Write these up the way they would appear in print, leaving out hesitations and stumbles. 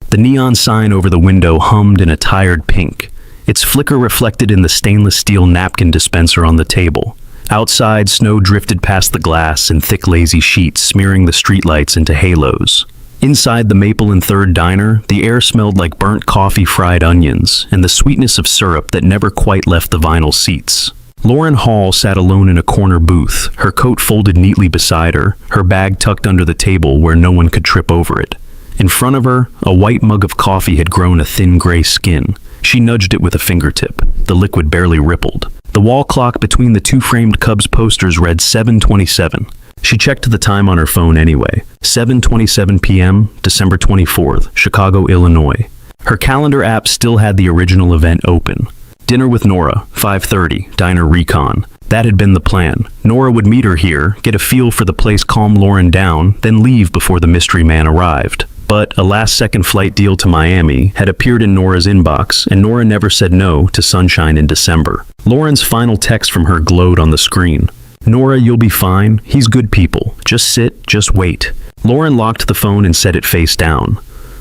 The neon sign over the window hummed in a tired pink, its flicker reflected in the stainless steel napkin dispenser on the table. Outside, snow drifted past the glass in thick lazy sheets, smearing the streetlights into halos. Inside the Maple and Third diner, the air smelled like burnt coffee, fried onions, and the sweetness of syrup that never quite left the vinyl seats. Lauren Hall sat alone in a corner booth, her coat folded neatly beside her, her bag tucked under the table where no one could trip over it. In front of her, a white mug of coffee had grown a thin gray skin. She nudged it with a fingertip. The liquid barely rippled. The wall clock between the two framed Cubs posters read 7:27. She checked the time on her phone anyway. 7:27 p.m., December 24th, Chicago, Illinois. Her calendar app still had the original event open. Dinner with Nora, 5:30, Diner Recon. That had been the plan. Nora would meet her here, get a feel for the place, calm Lauren down, then leave before the mystery man arrived. But a last-second flight deal to Miami had appeared in Nora's inbox, and Nora never said no to sunshine in December. Lauren's final text from her glowed on the screen. "Nora, you'll be fine. He's good people. Just sit, just wait." Lauren locked the phone and set it face down.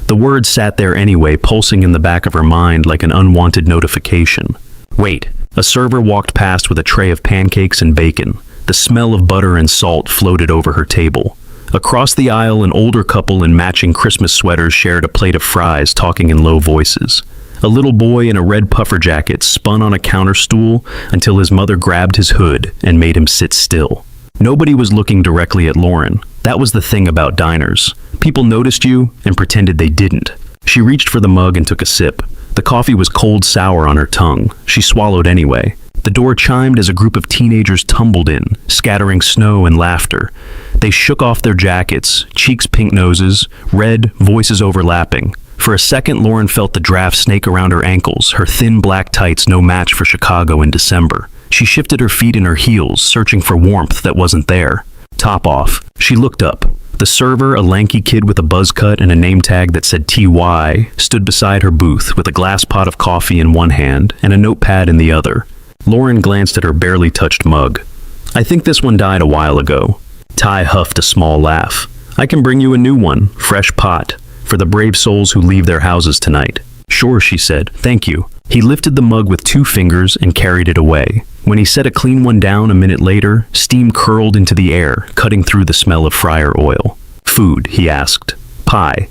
The words sat there anyway, pulsing in the back of her mind like an unwanted notification. Wait. A server walked past with a tray of pancakes and bacon. The smell of butter and salt floated over her table. Across the aisle, an older couple in matching Christmas sweaters shared a plate of fries, talking in low voices. A little boy in a red puffer jacket spun on a counter stool until his mother grabbed his hood and made him sit still. Nobody was looking directly at Lauren. That was the thing about diners. People noticed you and pretended they didn't. She reached for the mug and took a sip. The coffee was cold sour on her tongue. She swallowed anyway. The door chimed as a group of teenagers tumbled in, scattering snow and laughter. They shook off their jackets, cheeks pink noses, red, voices overlapping. For a second, Lauren felt the draft snake around her ankles, her thin black tights no match for Chicago in December. She shifted her feet in her heels, searching for warmth that wasn't there. Top off. She looked up. The server, a lanky kid with a buzz cut and a name tag that said TY, stood beside her booth with a glass pot of coffee in one hand and a notepad in the other. Lauren glanced at her barely touched mug. "I think this one died a while ago." Ty huffed a small laugh. "I can bring you a new one, fresh pot, for the brave souls who leave their houses tonight." "Sure," she said. "Thank you." He lifted the mug with 2 fingers and carried it away. When he set a clean one down a minute later, steam curled into the air, cutting through the smell of fryer oil. "Food?" he asked. "Pie."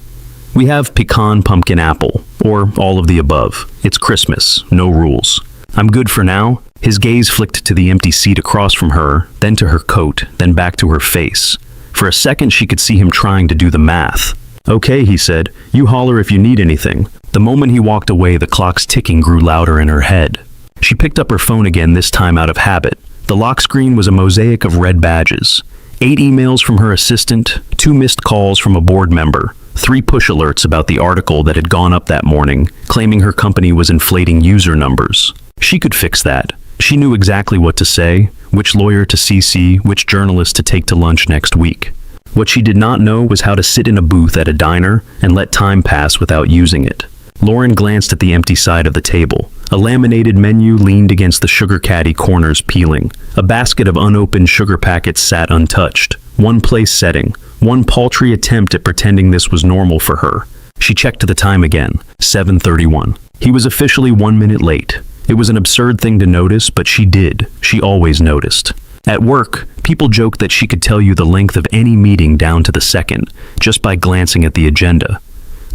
"We have pecan pumpkin apple, or all of the above. It's Christmas, no rules." "I'm good for now." His gaze flicked to the empty seat across from her, then to her coat, then back to her face. For a second she could see him trying to do the math. "Okay," he said. "You holler if you need anything." The moment he walked away, the clock's ticking grew louder in her head. She picked up her phone again, this time out of habit. The lock screen was a mosaic of red badges. 8 emails from her assistant, 2 missed calls from a board member, 3 push alerts about the article that had gone up that morning, claiming her company was inflating user numbers. She could fix that. She knew exactly what to say, which lawyer to CC, which journalist to take to lunch next week. What she did not know was how to sit in a booth at a diner and let time pass without using it. Lauren glanced at the empty side of the table. A laminated menu leaned against the sugar caddy, corners peeling. A basket of unopened sugar packets sat untouched. One place setting. One paltry attempt at pretending this was normal for her. She checked the time again. 7:31. He was officially 1 minute late. It was an absurd thing to notice, but she did. She always noticed. At work, people joked that she could tell you the length of any meeting down to the second, just by glancing at the agenda.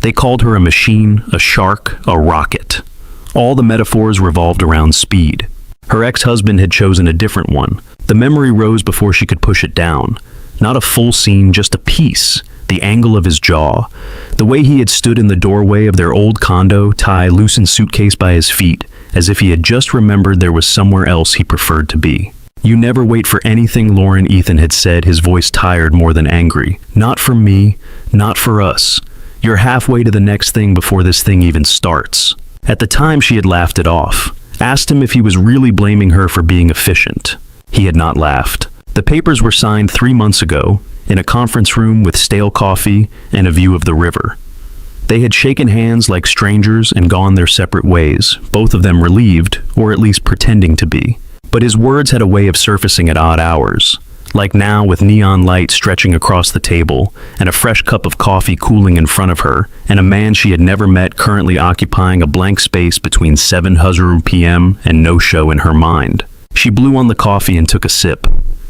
They called her a machine, a shark, a rocket. All the metaphors revolved around speed. Her ex-husband had chosen a different one. The memory rose before she could push it down. Not a full scene, just a piece. The angle of his jaw. The way he had stood in the doorway of their old condo, tie loosened suitcase by his feet, as if he had just remembered there was somewhere else he preferred to be. "You never wait for anything," Lauren Ethan had said, his voice tired more than angry. "Not for me, not for us. You're halfway to the next thing before this thing even starts." At the time she had laughed it off, asked him if he was really blaming her for being efficient. He had not laughed. The papers were signed 3 months ago, in a conference room with stale coffee and a view of the river. They had shaken hands like strangers and gone their separate ways, both of them relieved, or at least pretending to be. But his words had a way of surfacing at odd hours, like now with neon light stretching across the table, and a fresh cup of coffee cooling in front of her, and a man she had never met currently occupying a blank space between 7:00 p.m. and no-show in her mind. She blew on the coffee and took a sip.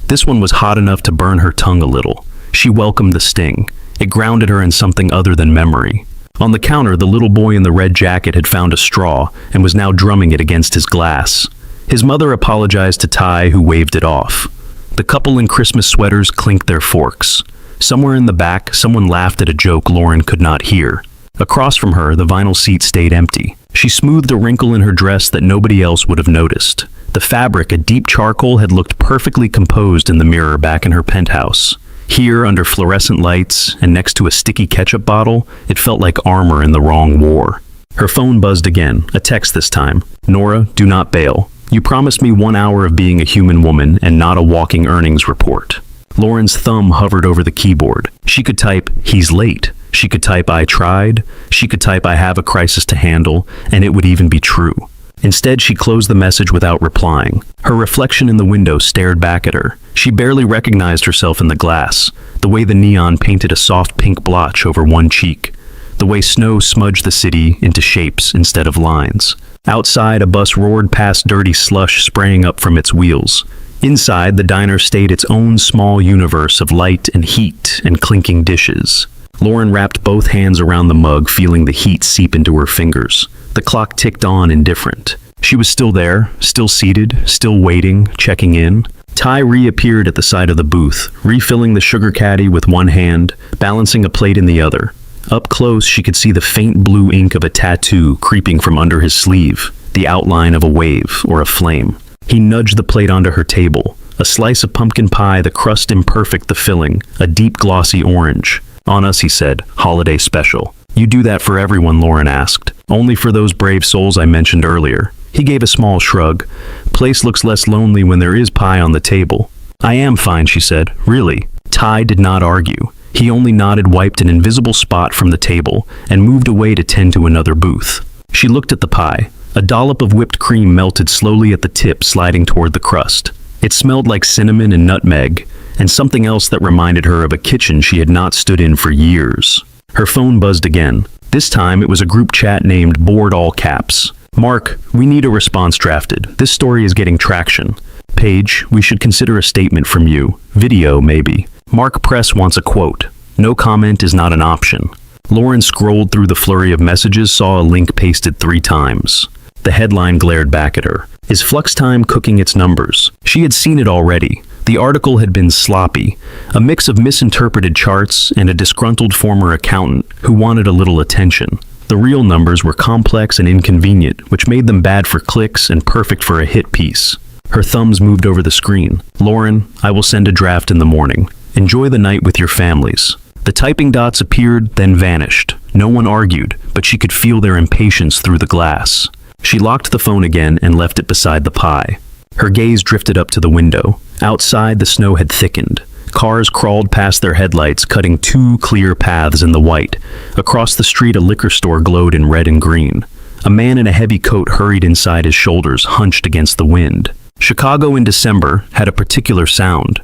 This one was hot enough to burn her tongue a little. She welcomed the sting. It grounded her in something other than memory. On the counter, the little boy in the red jacket had found a straw and was now drumming it against his glass. His mother apologized to Ty, who waved it off. The couple in Christmas sweaters clinked their forks. Somewhere in the back, someone laughed at a joke Lauren could not hear. Across from her, the vinyl seat stayed empty. She smoothed a wrinkle in her dress that nobody else would have noticed. The fabric, a deep charcoal, had looked perfectly composed in the mirror back in her penthouse. Here, under fluorescent lights and next to a sticky ketchup bottle, it felt like armor in the wrong war. Her phone buzzed again, a text this time. "Nora, do not bail. You promised me 1 hour of being a human woman and not a walking earnings report." Lauren's thumb hovered over the keyboard. She could type, "He's late." She could type, "I tried." She could type, "I have a crisis to handle," and it would even be true. Instead, she closed the message without replying. Her reflection in the window stared back at her. She barely recognized herself in the glass, the way the neon painted a soft pink blotch over one cheek, the way snow smudged the city into shapes instead of lines. Outside, a bus roared past dirty slush spraying up from its wheels. Inside, the diner stayed its own small universe of light and heat and clinking dishes. Lauren wrapped both hands around the mug, feeling the heat seep into her fingers. The clock ticked on, indifferent. She was still there, still seated, still waiting, checking in. Ty reappeared at the side of the booth, refilling the sugar caddy with one hand, balancing a plate in the other. Up close, she could see the faint blue ink of a tattoo creeping from under his sleeve, the outline of a wave or a flame. He nudged the plate onto her table. A slice of pumpkin pie, the crust imperfect, the filling, a deep glossy orange. "On us," he said, "holiday special." "You do that for everyone?" Lauren asked. "Only for those brave souls I mentioned earlier." He gave a small shrug. "Place looks less lonely when there is pie on the table." "I am fine," she said. "Really?" Ty did not argue. He only nodded, wiped an invisible spot from the table, and moved away to tend to another booth. She looked at the pie. A dollop of whipped cream melted slowly at the tip, sliding toward the crust. It smelled like cinnamon and nutmeg, and something else that reminded her of a kitchen she had not stood in for years. Her phone buzzed again. This time it was a group chat named Board All Caps. "Mark, we need a response drafted. This story is getting traction." "Paige, we should consider a statement from you. Video, maybe." "Mark, press wants a quote." "No comment is not an option." Lauren scrolled through the flurry of messages, saw a link pasted 3 times. The headline glared back at her. "Is Flux Time cooking its numbers?" She had seen it already. The article had been sloppy, a mix of misinterpreted charts and a disgruntled former accountant who wanted a little attention. The real numbers were complex and inconvenient, which made them bad for clicks and perfect for a hit piece. Her thumbs moved over the screen. "Lauren, I will send a draft in the morning. Enjoy the night with your families." The typing dots appeared, then vanished. No one argued, but she could feel their impatience through the glass. She locked the phone again and left it beside the pie. Her gaze drifted up to the window. Outside, the snow had thickened. Cars crawled past their headlights, cutting 2 clear paths in the white. Across the street, a liquor store glowed in red and green. A man in a heavy coat hurried inside, his shoulders hunched against the wind. Chicago in December had a particular sound.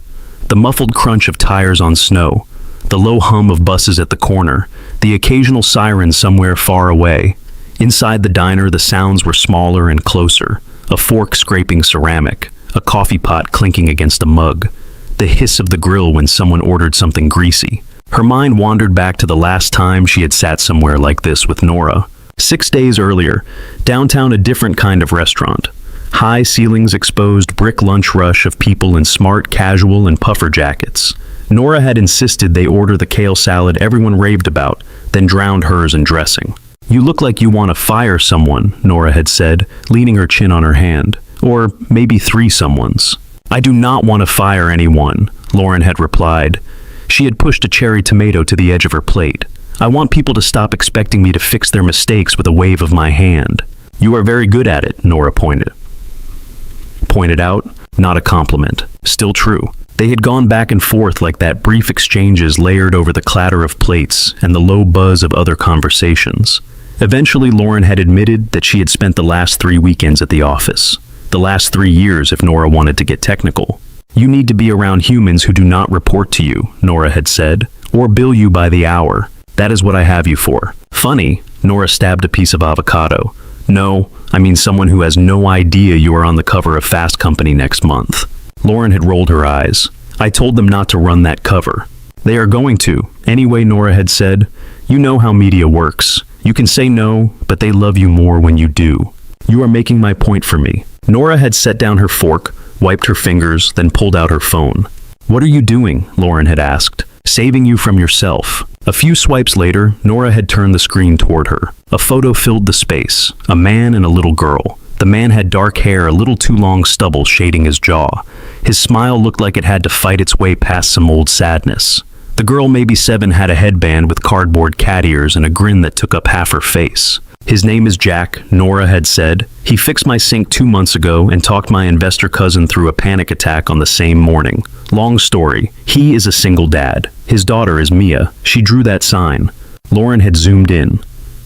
The muffled crunch of tires on snow, the low hum of buses at the corner, the occasional siren somewhere far away. Inside the diner, the sounds were smaller and closer. A fork scraping ceramic, a coffee pot clinking against a mug, the hiss of the grill when someone ordered something greasy. Her mind wandered back to the last time she had sat somewhere like this with Nora. 6 days earlier, downtown, a different kind of restaurant. High ceilings exposed brick lunch rush of people in smart, casual, and puffer jackets. Nora had insisted they order the kale salad everyone raved about, then drowned hers in dressing. "You look like you want to fire someone," Nora had said, leaning her chin on her hand. "Or maybe 3 someones." "I do not want to fire anyone," Lauren had replied. She had pushed a cherry tomato to the edge of her plate. "I want people to stop expecting me to fix their mistakes with a wave of my hand." "You are very good at it," Nora pointed out. Not a compliment. Still true. They had gone back and forth like that, brief exchanges layered over the clatter of plates and the low buzz of other conversations. Eventually, Lauren had admitted that she had spent the last 3 weekends at the office. The last 3 years, if Nora wanted to get technical. You need to be around humans who do not report to you, Nora had said, or bill you by the hour. That is what I have you for. Funny, Nora stabbed a piece of avocado. No, I mean someone who has no idea you are on the cover of Fast Company next month. Lauren had rolled her eyes. I told them not to run that cover. They are going to. Anyway, Nora had said, you know how media works. You can say no, but they love you more when you do. You are making my point for me. Nora had set down her fork, wiped her fingers, then pulled out her phone. What are you doing? Lauren had asked. Saving you from yourself. A few swipes later, Nora had turned the screen toward her. A photo filled the space. A man and a little girl. The man had dark hair, a little too long stubble shading his jaw. His smile looked like it had to fight its way past some old sadness. The girl, maybe 7, had a headband with cardboard cat ears and a grin that took up half her face. His name is Jack, Nora had said. He fixed my sink 2 months ago and talked my investor cousin through a panic attack on the same morning. Long story, he is a single dad. His daughter is Mia. She drew that sign. Lauren had zoomed in.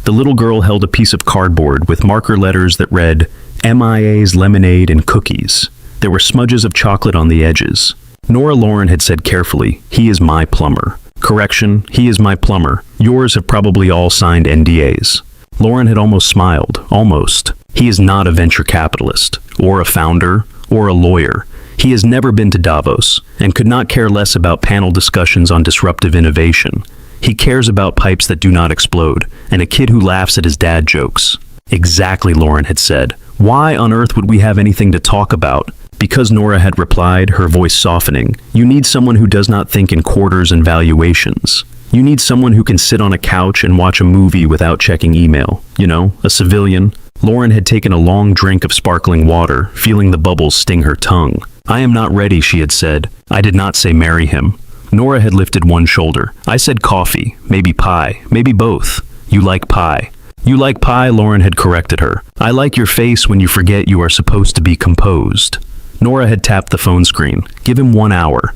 The little girl held a piece of cardboard with marker letters that read, MIA's lemonade and cookies. There were smudges of chocolate on the edges. Lauren had said carefully, he is my plumber. Correction, he is my plumber. Yours have probably all signed NDAs. Lauren had almost smiled, almost. He is not a venture capitalist, or a founder, or a lawyer. He has never been to Davos, and could not care less about panel discussions on disruptive innovation. He cares about pipes that do not explode, and a kid who laughs at his dad jokes. Exactly, Lauren had said. Why on earth would we have anything to talk about? Because, Nora had replied, her voice softening. You need someone who does not think in quarters and valuations. You need someone who can sit on a couch and watch a movie without checking email. You know, a civilian. Lauren had taken a long drink of sparkling water, feeling the bubbles sting her tongue. I am not ready, she had said. I did not say marry him. Nora had lifted one shoulder. I said coffee, maybe pie, maybe both. You like pie. You like pie, Lauren had corrected her. I like your face when you forget you are supposed to be composed. Nora had tapped the phone screen. Give him 1 hour.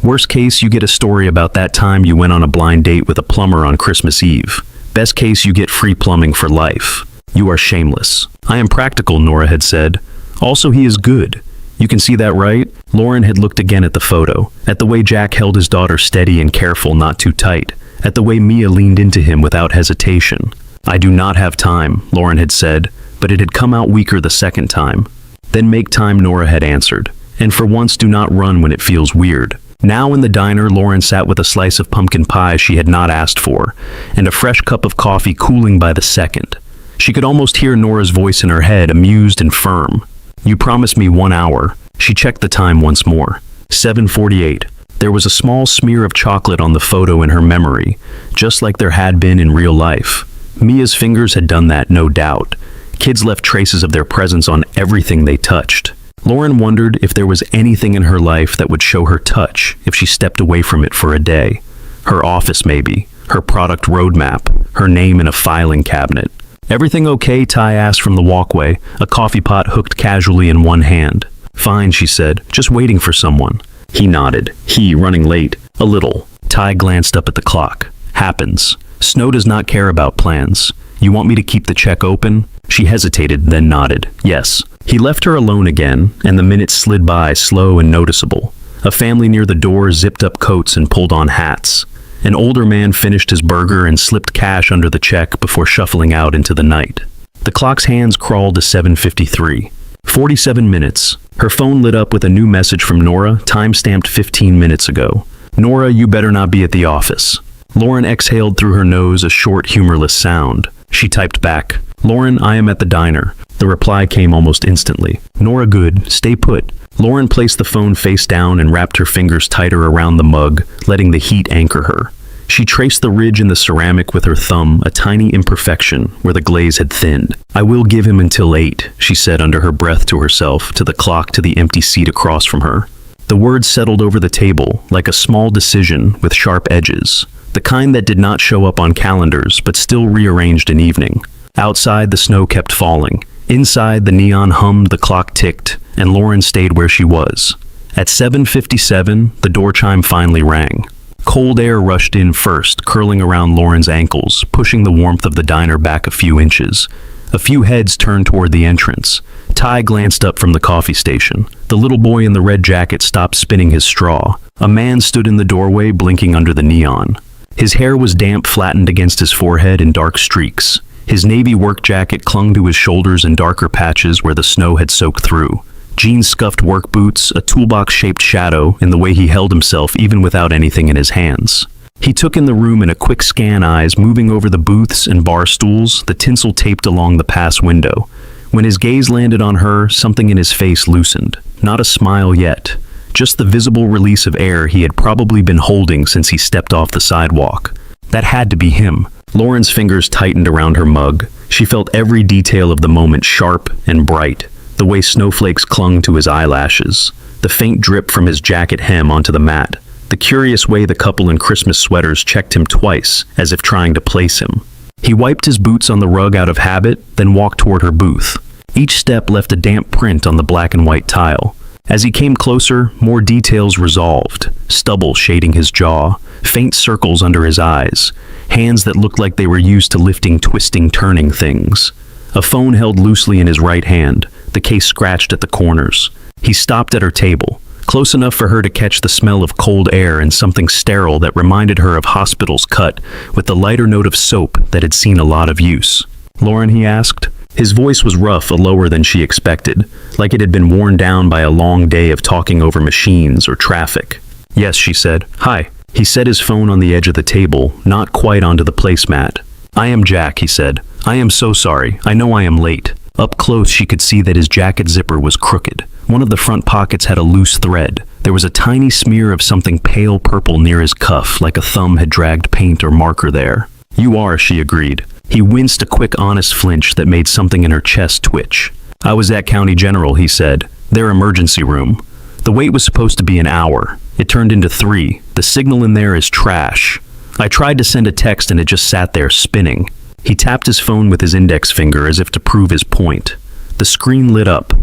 Worst case, you get a story about that time you went on a blind date with a plumber on Christmas Eve. Best case, you get free plumbing for life. You are shameless. I am practical, Nora had said. Also, he is good. You can see that, right? Lauren had looked again at the photo, at the way Jack held his daughter steady and careful, not too tight, at the way Mia leaned into him without hesitation. I do not have time, Lauren had said, but it had come out weaker the second time. Then make time, Nora had answered. And for once, do not run when it feels weird. Now in the diner, Lauren sat with a slice of pumpkin pie she had not asked for, and a fresh cup of coffee cooling by the second. She could almost hear Nora's voice in her head, amused and firm. You promised me 1 hour. She checked the time once more. 7:48. There was a small smear of chocolate on the photo in her memory, just like there had been in real life. Mia's fingers had done that, no doubt. Kids left traces of their presence on everything they touched. Lauren wondered if there was anything in her life that would show her touch if she stepped away from it for a day. Her office, maybe. Her product roadmap. Her name in a filing cabinet. Everything okay? Ty asked from the walkway, a coffee pot hooked casually in one hand. Fine, she said, just waiting for someone. He nodded. He, running late. A little. Ty glanced up at the clock. Happens. Snow does not care about plans. You want me to keep the check open? She hesitated, then nodded. Yes. He left her alone again, and the minutes slid by, slow and noticeable. A family near the door zipped up coats and pulled on hats. An older man finished his burger and slipped cash under the check before shuffling out into the night. The clock's hands crawled to 7:53. 47 minutes. Her phone lit up with a new message from Nora, time-stamped 15 minutes ago. Nora, you better not be at the office. Lauren exhaled through her nose a short, humorless sound. She typed back, Lauren, I am at the diner. The reply came almost instantly. Nora, good. Stay put. Lauren placed the phone face down and wrapped her fingers tighter around the mug, letting the heat anchor her. She traced the ridge in the ceramic with her thumb, a tiny imperfection where the glaze had thinned. I will give him until 8, she said under her breath to herself, to the clock, to the empty seat across from her. The words settled over the table, like a small decision with sharp edges, the kind that did not show up on calendars but still rearranged in evening. Outside, the snow kept falling. Inside, the neon hummed, the clock ticked, and Lauren stayed where she was. At 7:57, the door chime finally rang. Cold air rushed in first, curling around Lauren's ankles, pushing the warmth of the diner back a few inches. A few heads turned toward the entrance. Ty glanced up from the coffee station. The little boy in the red jacket stopped spinning his straw. A man stood in the doorway, blinking under the neon. His hair was damp, flattened against his forehead in dark streaks. His navy work jacket clung to his shoulders in darker patches where the snow had soaked through. Jeans scuffed work boots, a toolbox-shaped shadow in the way he held himself even without anything in his hands. He took in the room in a quick scan, eyes moving over the booths and bar stools, the tinsel taped along the pass window. When his gaze landed on her, something in his face loosened. Not a smile yet, just the visible release of air he had probably been holding since he stepped off the sidewalk. That had to be him. Lauren's fingers tightened around her mug. She felt every detail of the moment sharp and bright. The way snowflakes clung to his eyelashes, the faint drip from his jacket hem onto the mat, the curious way the couple in Christmas sweaters checked him twice, as if trying to place him. He wiped his boots on the rug out of habit, then walked toward her booth. Each step left a damp print on the black and white tile. As he came closer, more details resolved. Stubble shading his jaw, faint circles under his eyes, hands that looked like they were used to lifting, twisting, turning things. A phone held loosely in his right hand, the case scratched at the corners. He stopped at her table, close enough for her to catch the smell of cold air and something sterile that reminded her of hospitals cut, with the lighter note of soap that had seen a lot of use. "Lauren?" he asked. His voice was rough, lower than she expected, like it had been worn down by a long day of talking over machines or traffic. "Yes," she said. "Hi." He set his phone on the edge of the table, not quite onto the placemat. "I am Jack," he said. "I am so sorry. I know I am late." Up close, she could see that his jacket zipper was crooked. One of the front pockets had a loose thread. There was a tiny smear of something pale purple near his cuff, like a thumb had dragged paint or marker there. "You are," she agreed. He winced, a quick, honest flinch that made something in her chest twitch. "I was at County General," he said. "Their emergency room. The wait was supposed to be an hour. It turned into 3. The signal in there is trash. I tried to send a text and it just sat there spinning." He tapped his phone with his index finger as if to prove his point. The screen lit up.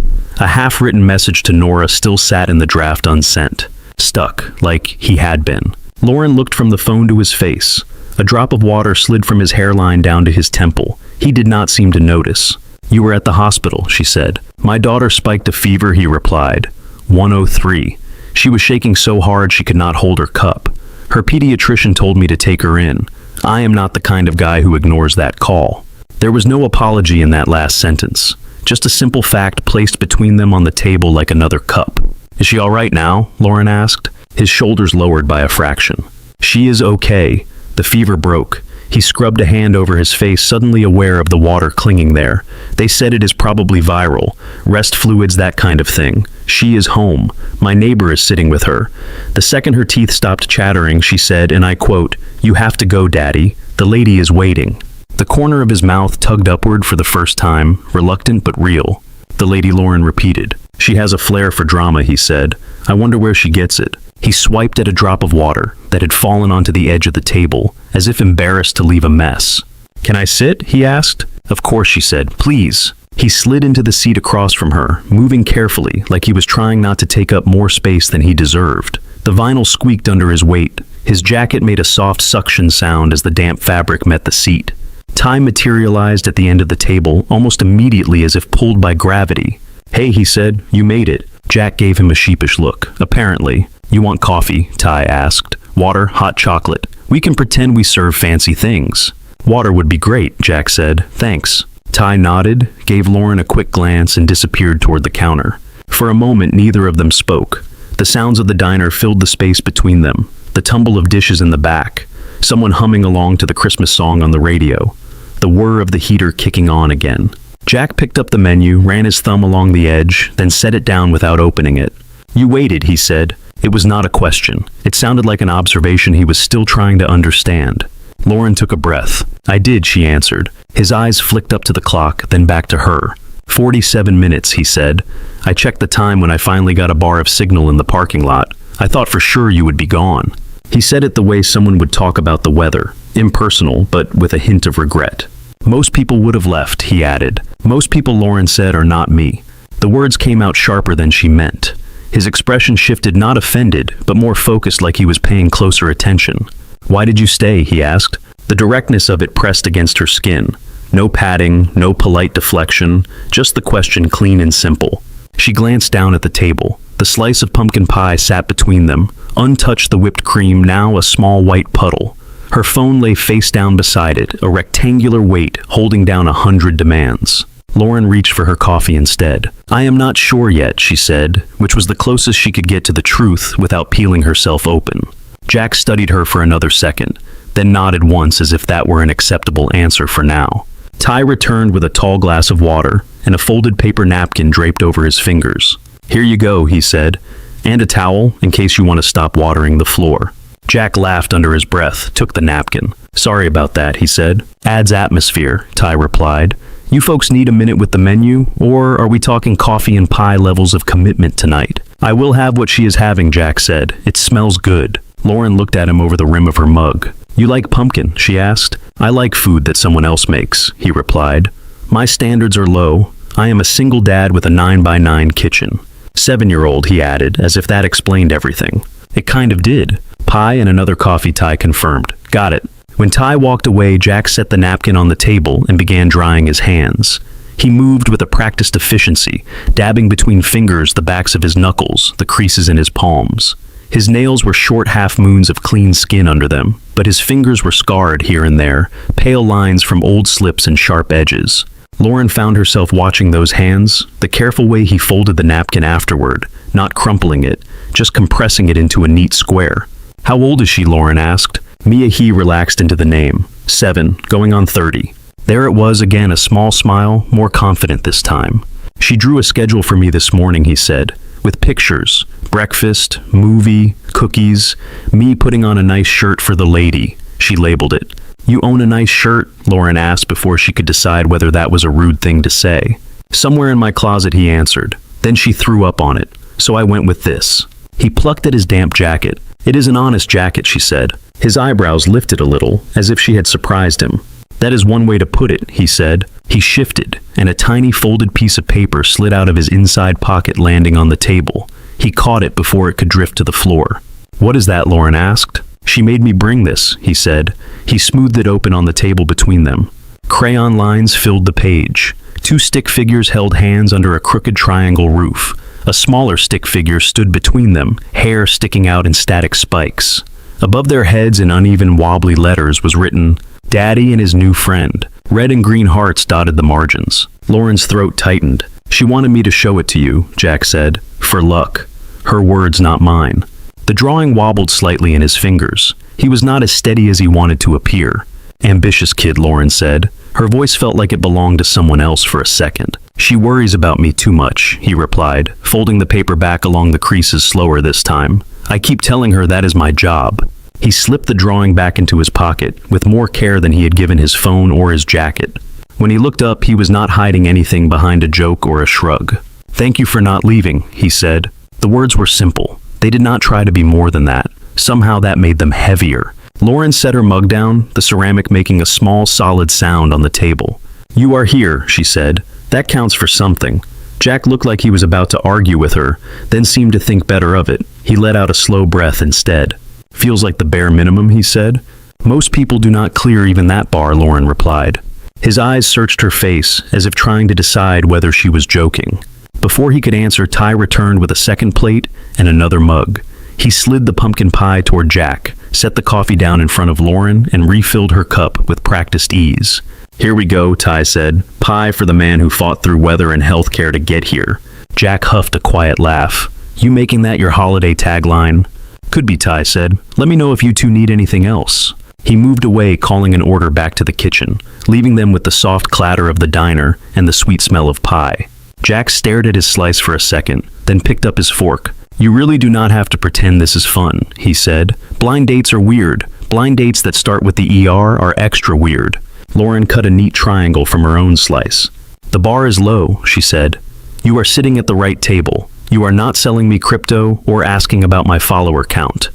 A half-written message to Nora still sat in the draft unsent. Stuck, like he had been. Lauren looked from the phone to his face. A drop of water slid from his hairline down to his temple. He did not seem to notice. "You were at the hospital," she said. "My daughter spiked a fever," he replied. 103. She was shaking so hard she could not hold her cup. "Her pediatrician told me to take her in. I am not the kind of guy who ignores that call." There was no apology in that last sentence. Just a simple fact placed between them on the table like another cup. "Is she all right now?" Lauren asked. His shoulders lowered by a fraction. "She is okay." The fever broke. He scrubbed a hand over his face, suddenly aware of the water clinging there. "They said it is probably viral. Rest fluids, that kind of thing. She is home. My neighbor is sitting with her." The second her teeth stopped chattering, she said, and I quote, "You have to go, Daddy. The lady is waiting." The corner of his mouth tugged upward for the first time, reluctant but real. "The lady," Lauren repeated. "She has a flair for drama," he said. "I wonder where she gets it." He swiped at a drop of water that had fallen onto the edge of the table, as if embarrassed to leave a mess. "Can I sit?" he asked. "Of course," she said. "Please." He slid into the seat across from her, moving carefully, like he was trying not to take up more space than he deserved. The vinyl squeaked under his weight. His jacket made a soft suction sound as the damp fabric met the seat. Time materialized at the end of the table, almost immediately, as if pulled by gravity. "Hey," he said, "you made it." Jack gave him a sheepish look. "Apparently." "You want coffee?" Ty asked. "Water? Hot chocolate? We can pretend we serve fancy things." "Water would be great," Jack said. "Thanks." Ty nodded, gave Lauren a quick glance, and disappeared toward the counter. For a moment, neither of them spoke. The sounds of the diner filled the space between them. The tumble of dishes in the back. Someone humming along to the Christmas song on the radio. The whir of the heater kicking on again. Jack picked up the menu, ran his thumb along the edge, then set it down without opening it. "You waited," he said. It was not a question. It sounded like an observation he was still trying to understand. Lauren took a breath. "I did," she answered. His eyes flicked up to the clock, then back to her. 47 minutes, he said. "I checked the time when I finally got a bar of signal in the parking lot. I thought for sure you would be gone." He said it the way someone would talk about the weather. Impersonal, but with a hint of regret. "Most people would have left," he added. "Most people," Lauren said, "are not me." The words came out sharper than she meant. His expression shifted, not offended, but more focused, like he was paying closer attention. "Why did you stay?" he asked. The directness of it pressed against her skin. No padding, no polite deflection, just the question clean and simple. She glanced down at the table. The slice of pumpkin pie sat between them, untouched the whipped cream, now a small white puddle. Her phone lay face down beside it, a rectangular weight holding down 100 demands. Lauren reached for her coffee instead. "I am not sure yet," she said, which was the closest she could get to the truth without peeling herself open. Jack studied her for another second, then nodded once as if that were an acceptable answer for now. Ty returned with a tall glass of water and a folded paper napkin draped over his fingers. "Here you go," he said, "and a towel in case you want to stop watering the floor." Jack laughed under his breath, took the napkin. "Sorry about that," he said. "Adds atmosphere," Ty replied. "You folks need a minute with the menu, or are we talking coffee and pie levels of commitment tonight?" "I will have what she is having," Jack said. "It smells good." Lauren looked at him over the rim of her mug. "You like pumpkin?" she asked. "I like food that someone else makes," he replied. "My standards are low. I am a single dad with a 9x9 kitchen. 7-year-old, he added, as if that explained everything. It kind of did. Pie and another coffee, Ty confirmed. "Got it." When Ty walked away, Jack set the napkin on the table and began drying his hands. He moved with a practiced efficiency, dabbing between fingers the backs of his knuckles, the creases in his palms. His nails were short half-moons of clean skin under them, but his fingers were scarred here and there, pale lines from old slips and sharp edges. Lauren found herself watching those hands, the careful way he folded the napkin afterward, not crumpling it, just compressing it into a neat square. "How old is she?" Lauren asked. He relaxed into the name. 7, going on 30. There it was again, a small smile, more confident this time. "She drew a schedule for me this morning," he said, "with pictures, breakfast, movie, cookies, me putting on a nice shirt for the lady," she labeled it. "You own a nice shirt?" Lauren asked before she could decide whether that was a rude thing to say. "Somewhere in my closet," he answered. Then she threw up on it. "So I went with this." He plucked at his damp jacket. "It is an honest jacket," she said. His eyebrows lifted a little, as if she had surprised him. "That is one way to put it," he said. He shifted, and a tiny folded piece of paper slid out of his inside pocket, landing on the table. He caught it before it could drift to the floor. "What is that?" Lauren asked. "She made me bring this," he said. He smoothed it open on the table between them. Crayon lines filled the page. 2 stick figures held hands under a crooked triangle roof. A smaller stick figure stood between them, hair sticking out in static spikes. Above their heads in uneven, wobbly letters was written, "Daddy and his new friend." Red and green hearts dotted the margins. Lauren's throat tightened. "She wanted me to show it to you," Jack said. "For luck." Her words, not mine. The drawing wobbled slightly in his fingers. He was not as steady as he wanted to appear. "Ambitious kid," Lauren said. Her voice felt like it belonged to someone else for a second. "She worries about me too much," he replied, folding the paper back along the creases slower this time. "I keep telling her that is my job." He slipped the drawing back into his pocket, with more care than he had given his phone or his jacket. When he looked up, he was not hiding anything behind a joke or a shrug. "Thank you for not leaving," he said. The words were simple. They did not try to be more than that. Somehow that made them heavier. Lauren set her mug down, the ceramic making a small, solid sound on the table. "You are here," she said. "That counts for something." Jack looked like he was about to argue with her, then seemed to think better of it. He let out a slow breath instead. "Feels like the bare minimum," he said. "Most people do not clear even that bar," Lauren replied. His eyes searched her face, as if trying to decide whether she was joking. Before he could answer, Ty returned with a second plate and another mug. He slid the pumpkin pie toward Jack, set the coffee down in front of Lauren, and refilled her cup with practiced ease. "Here we go," Ty said. "Pie for the man who fought through weather and healthcare to get here." Jack huffed a quiet laugh. "You making that your holiday tagline?" "Could be," Ty said. "Let me know if you two need anything else." He moved away, calling an order back to the kitchen, leaving them with the soft clatter of the diner and the sweet smell of pie. Jack stared at his slice for a second, then picked up his fork. "You really do not have to pretend this is fun," he said. "Blind dates are weird. Blind dates that start with the ER are extra weird." Lauren cut a neat triangle from her own slice. "The bar is low," she said. "You are sitting at the right table. You are not selling me crypto or asking about my follower count.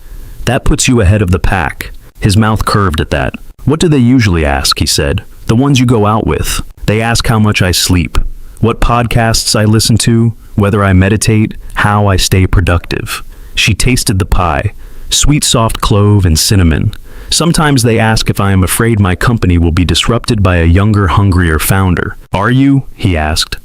That puts you ahead of the pack." His mouth curved at that. "What do they usually ask?" he said. "The ones you go out with. They ask how much I sleep, what podcasts I listen to, whether I meditate, how I stay productive." She tasted the pie. Sweet soft clove and cinnamon. Sometimes they ask if I am afraid my company will be disrupted by a younger, hungrier founder. Are you? He asked.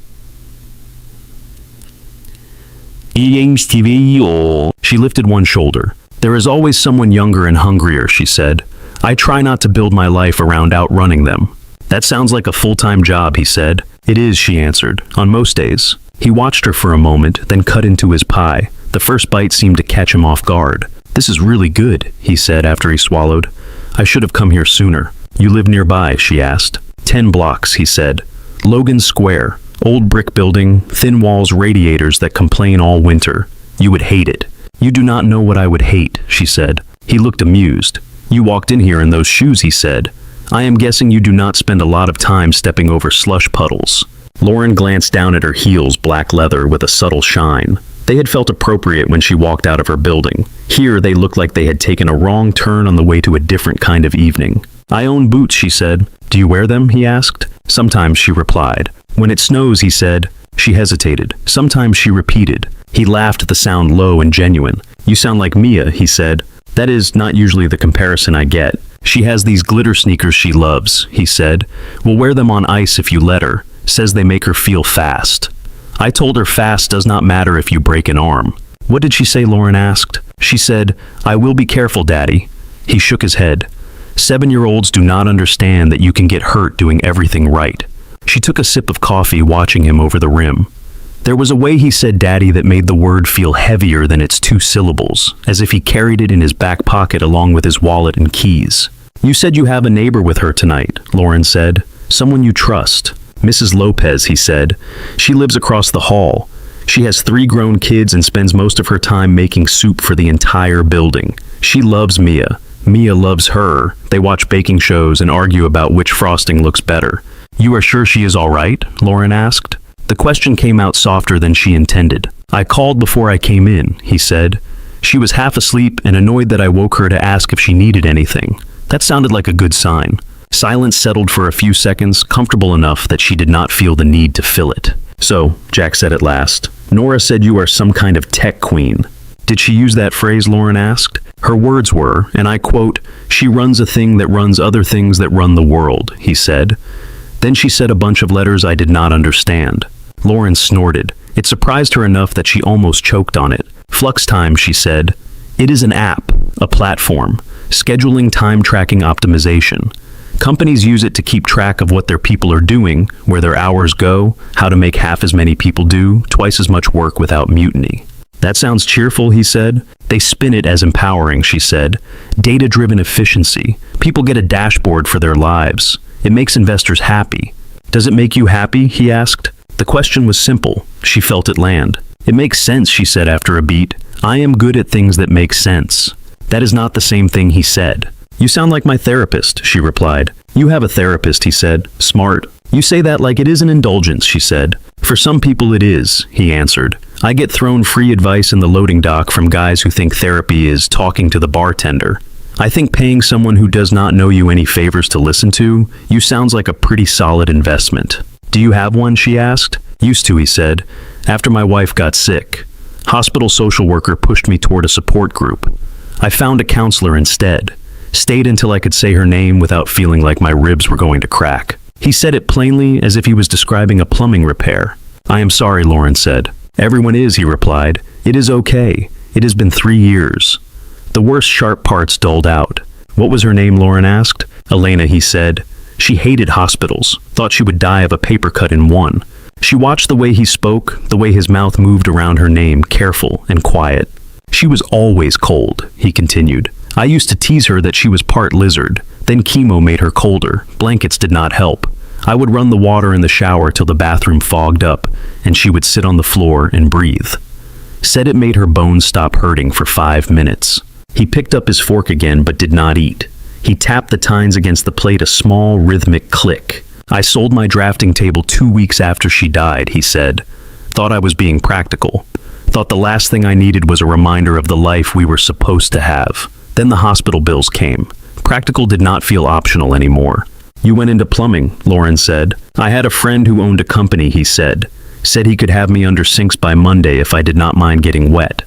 She lifted one shoulder. There is always someone younger and hungrier, she said. I try not to build my life around outrunning them. That sounds like a full-time job, he said. It is, she answered, on most days. He watched her for a moment, then cut into his pie. The first bite seemed to catch him off guard. This is really good, he said after he swallowed. I should have come here sooner. You live nearby, she asked. 10 blocks, he said. Logan Square. Old brick building, thin walls, radiators that complain all winter. You would hate it. You do not know what I would hate, she said. He looked amused. You walked in here in those shoes, he said. I am guessing you do not spend a lot of time stepping over slush puddles. Lauren glanced down at her heels, black leather with a subtle shine. They had felt appropriate when she walked out of her building. Here they looked like they had taken a wrong turn on the way to a different kind of evening. I own boots, she said. Do you wear them? He asked. Sometimes, she replied. When it snows, he said. She hesitated. Sometimes, she repeated. He laughed at the sound low and genuine. You sound like Mia, he said. That is not usually the comparison I get. She has these glitter sneakers she loves, he said. Will wear them on ice if you let her. Says they make her feel fast. I told her fast does not matter if you break an arm. What did she say? Lauren asked. She said, I will be careful, Daddy. He shook his head. 7-year-olds do not understand that you can get hurt doing everything right. She took a sip of coffee, watching him over the rim. There was a way he said Daddy that made the word feel heavier than its 2 syllables, as if he carried it in his back pocket along with his wallet and keys. You said you have a neighbor with her tonight, Lauren said. Someone you trust. Mrs. Lopez, he said. She lives across the hall. She has 3 grown kids and spends most of her time making soup for the entire building. She loves Mia. Mia loves her. They watch baking shows and argue about which frosting looks better. You are sure she is all right? Lauren asked. The question came out softer than she intended. I called before I came in, he said. She was half asleep and annoyed that I woke her to ask if she needed anything. That sounded like a good sign. Silence settled for a few seconds, comfortable enough that she did not feel the need to fill it. So, Jack said at last, Nora said you are some kind of tech queen. Did she use that phrase? Lauren asked. Her words were, and I quote, she runs a thing that runs other things that run the world, he said. Then she said a bunch of letters I did not understand. Lauren snorted. It surprised her enough that she almost choked on it. Flux Time, she said. It is an app, a platform, scheduling time tracking optimization. Companies use it to keep track of what their people are doing, where their hours go, how to make half as many people do, twice as much work without mutiny. That sounds cheerful, he said. They spin it as empowering, she said. Data-driven efficiency. People get a dashboard for their lives. It makes investors happy. Does it make you happy? He asked. The question was simple. She felt it land. It makes sense, she said after a beat. I am good at things that make sense. That is not the same thing, he said. You sound like my therapist, she replied. You have a therapist, he said. Smart. You say that like it is an indulgence, she said. For some people it is, he answered. I get thrown free advice in the loading dock from guys who think therapy is talking to the bartender. I think paying someone who does not know you any favors to listen to you sounds like a pretty solid investment. Do you have one? She asked. Used to, he said. After my wife got sick. Hospital social worker pushed me toward a support group. I found a counselor instead. Stayed until I could say her name without feeling like my ribs were going to crack. He said it plainly as if he was describing a plumbing repair. I am sorry, Lauren said. Everyone is, he replied. It is okay. It has been 3 years. The worst sharp parts dulled out. What was her name? Lauren asked. Elena, he said. She hated hospitals, thought she would die of a paper cut in one. She watched the way he spoke, the way his mouth moved around her name, careful and quiet. She was always cold, he continued. I used to tease her that she was part lizard. Then chemo made her colder. Blankets did not help. I would run the water in the shower till the bathroom fogged up, and she would sit on the floor and breathe. Said it made her bones stop hurting for 5 minutes. He picked up his fork again but did not eat. He tapped the tines against the plate, a small rhythmic click. I sold my drafting table 2 weeks after she died, he said. Thought I was being practical. Thought the last thing I needed was a reminder of the life we were supposed to have. Then the hospital bills came. Practical did not feel optional anymore. You went into plumbing, Lauren said. I had a friend who owned a company, he said. Said he could have me under sinks by Monday if I did not mind getting wet.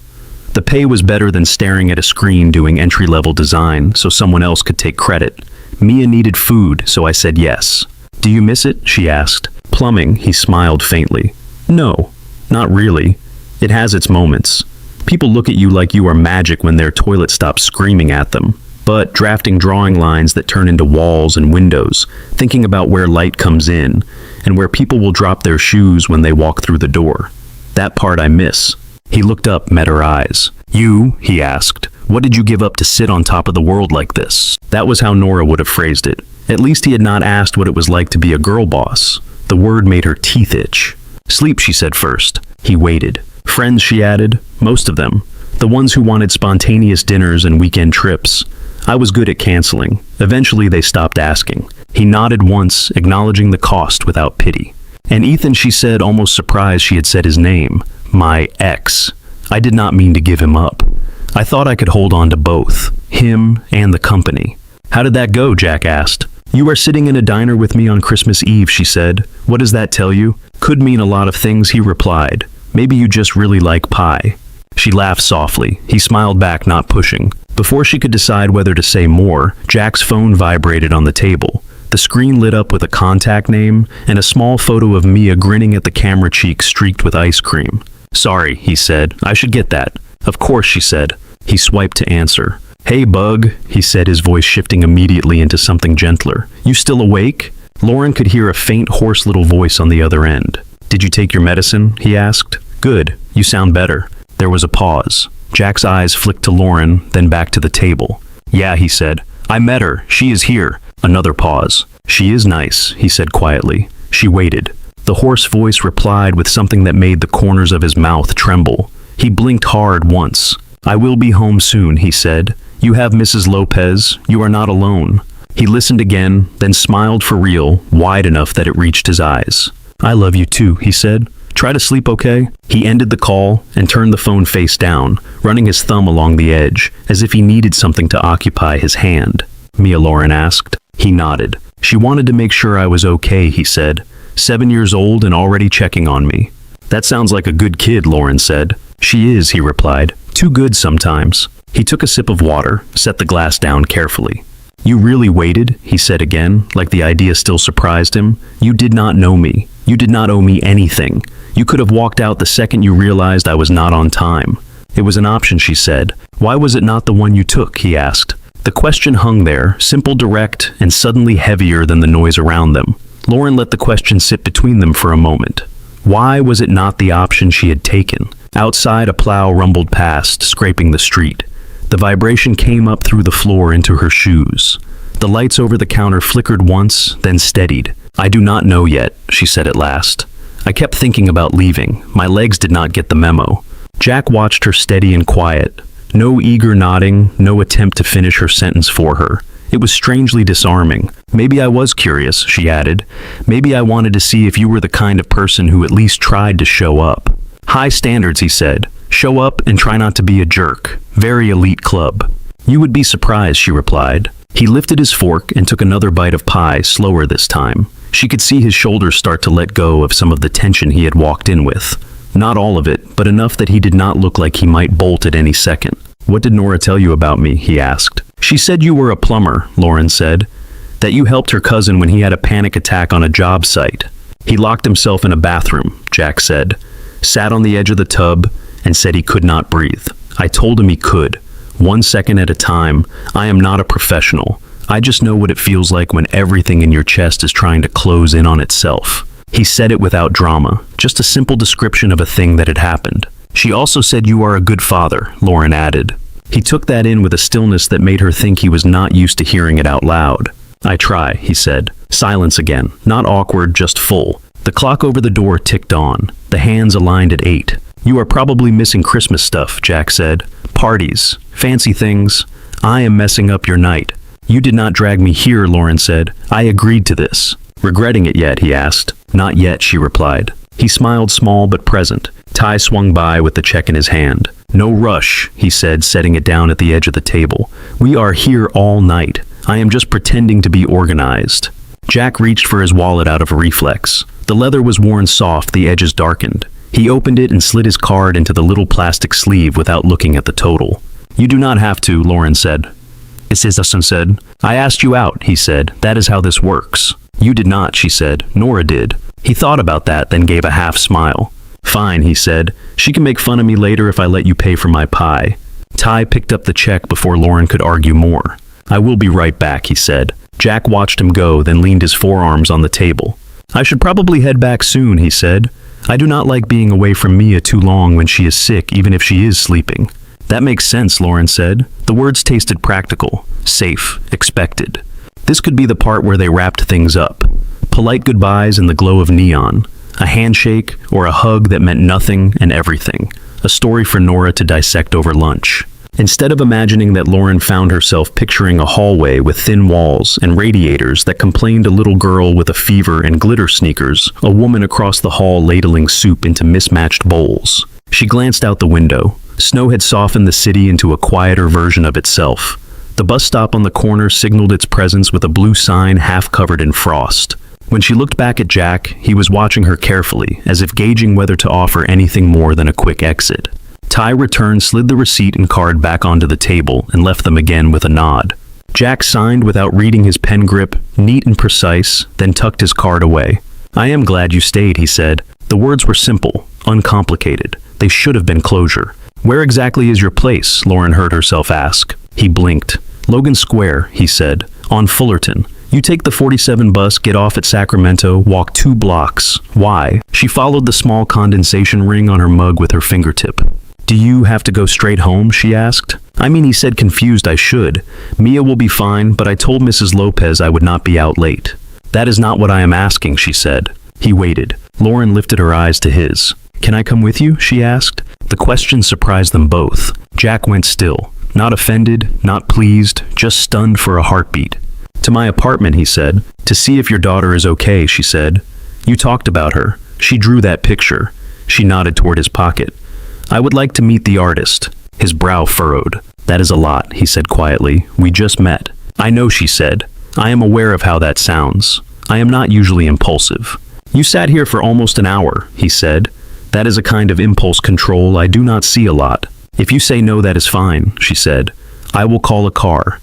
The pay was better than staring at a screen doing entry-level design so someone else could take credit. Mia needed food, so I said yes. Do you miss it? She asked. Plumbing, he smiled faintly. No, not really. It has its moments. People look at you like you are magic when their toilet stops screaming at them. But drafting drawing lines that turn into walls and windows, thinking about where light comes in, and where people will drop their shoes when they walk through the door. That part I miss. He looked up, met her eyes. You, he asked, what did you give up to sit on top of the world like this? That was how Nora would have phrased it. At least he had not asked what it was like to be a girl boss. The word made her teeth itch. Sleep, she said first. He waited. Friends, she added. Most of them. The ones who wanted spontaneous dinners and weekend trips. I was good at canceling. Eventually they stopped asking. He nodded once, acknowledging the cost without pity. And Ethan, she said, almost surprised she had said his name. My ex. I did not mean to give him up. I thought I could hold on to both, him and the company. How did that go? Jack asked. You are sitting in a diner with me on Christmas Eve, she said. What does that tell you? Could mean a lot of things, he replied. Maybe you just really like pie. She laughed softly. He smiled back, not pushing. Before she could decide whether to say more, Jack's phone vibrated on the table. The screen lit up with a contact name and a small photo of Mia grinning at the camera cheek streaked with ice cream. Sorry, he said. I should get that. Of course, she said. He swiped to answer. Hey, Bug, he said, his voice shifting immediately into something gentler. You still awake? Lauren could hear a faint, hoarse little voice on the other end. Did you take your medicine? He asked. Good. You sound better. There was a pause. Jack's eyes flicked to Lauren, then back to the table. Yeah, he said. I met her. She is here. Another pause. She is nice, he said quietly. She waited. The hoarse voice replied with something that made the corners of his mouth tremble. He blinked hard once. I will be home soon, he said. You have Mrs. Lopez. You are not alone. He listened again, then smiled for real, wide enough that it reached his eyes. I love you too, he said. Try to sleep, okay? He ended the call and turned the phone face down, running his thumb along the edge, as if he needed something to occupy his hand. Mia, Lauren asked. He nodded. She wanted to make sure I was okay, he said. 7 years old and already checking on me. That sounds like a good kid, Lauren said. She is, he replied. Too good sometimes. He took a sip of water, set the glass down carefully. You really waited, he said again, like the idea still surprised him. You did not know me. You did not owe me anything. You could have walked out the second you realized I was not on time. It was an option, she said. Why was it not the one you took, he asked. The question hung there, simple, direct, and suddenly heavier than the noise around them. Lauren let the question sit between them for a moment. Why was it not the option she had taken? Outside, a plow rumbled past, scraping the street. The vibration came up through the floor into her shoes. The lights over the counter flickered once, then steadied. I do not know yet, she said at last. I kept thinking about leaving. My legs did not get the memo. Jack watched her steady and quiet. No eager nodding, no attempt to finish her sentence for her. It was strangely disarming. Maybe I was curious, she added. Maybe I wanted to see if you were the kind of person who at least tried to show up. High standards, he said. Show up and try not to be a jerk. Very elite club. You would be surprised, she replied. He lifted his fork and took another bite of pie, slower this time. She could see his shoulders start to let go of some of the tension he had walked in with. Not all of it, but enough that he did not look like he might bolt at any second. What did Nora tell you about me? He asked. She said you were a plumber, Lauren said. That you helped her cousin when he had a panic attack on a job site. He locked himself in a bathroom, Jack said. Sat on the edge of the tub and said he could not breathe. I told him he could. 1 second at a time. I am not a professional. I just know what it feels like when everything in your chest is trying to close in on itself. He said it without drama, just a simple description of a thing that had happened. She also said you are a good father, Lauren added. He took that in with a stillness that made her think he was not used to hearing it out loud. I try, he said. Silence again, not awkward, just full. The clock over the door ticked on. The hands aligned at 8. You are probably missing Christmas stuff, Jack said. Parties, fancy things. I am messing up your night. You did not drag me here, Lauren said. I agreed to this. Regretting it yet, he asked. Not yet, she replied. He smiled, small but present. Ty swung by with the check in his hand. No rush, he said, setting it down at the edge of the table. We are here all night. I am just pretending to be organized. Jack reached for his wallet out of reflex. The leather was worn soft, the edges darkened. He opened it and slid his card into the little plastic sleeve without looking at the total. "You do not have to," Lauren said. Exhaustion said. "I asked you out," he said. "That is how this works." "You did not," she said. "Nora did." He thought about that, then gave a half smile. "Fine," he said. "She can make fun of me later if I let you pay for my pie." Ty picked up the check before Lauren could argue more. "I will be right back," he said. Jack watched him go, then leaned his forearms on the table. "I should probably head back soon," he said. "I do not like being away from Mia too long when she is sick, even if she is sleeping." "That makes sense," Lauren said. The words tasted practical, safe, expected. This could be the part where they wrapped things up. Polite goodbyes in the glow of neon. A handshake or a hug that meant nothing and everything. A story for Nora to dissect over lunch. Instead of imagining that, Lauren found herself picturing a hallway with thin walls and radiators that complained a little girl with a fever and glitter sneakers, a woman across the hall ladling soup into mismatched bowls. She glanced out the window. Snow had softened the city into a quieter version of itself. The bus stop on the corner signaled its presence with a blue sign half covered in frost. When she looked back at Jack, he was watching her carefully, as if gauging whether to offer anything more than a quick exit. Ty returned, slid the receipt and card back onto the table, and left them again with a nod. Jack signed without reading his pen grip, neat and precise, then tucked his card away. "I am glad you stayed," he said. The words were simple, uncomplicated. They should have been closure. "Where exactly is your place?" Lauren heard herself ask. He blinked. "Logan Square," he said, "on Fullerton. You take the 47 bus, get off at Sacramento, walk 2 blocks. Why?" She followed the small condensation ring on her mug with her fingertip. "Do you have to go straight home?" she asked. "I mean," he said, confused, "I should. Mia will be fine, but I told Mrs. Lopez I would not be out late." "That is not what I am asking," she said. He waited. Lauren lifted her eyes to his. "Can I come with you?" she asked. The question surprised them both. Jack went still. Not offended, not pleased, just stunned for a heartbeat. "To my apartment," he said. "To see if your daughter is okay," she said. "You talked about her. She drew that picture." She nodded toward his pocket. "I would like to meet the artist." His brow furrowed. "That is a lot," he said quietly. "We just met." "I know," she said. "I am aware of how that sounds. I am not usually impulsive." "You sat here for almost an hour," he said. "That is a kind of impulse control I do not see a lot." "If you say no, that is fine," she said. "I will call a car.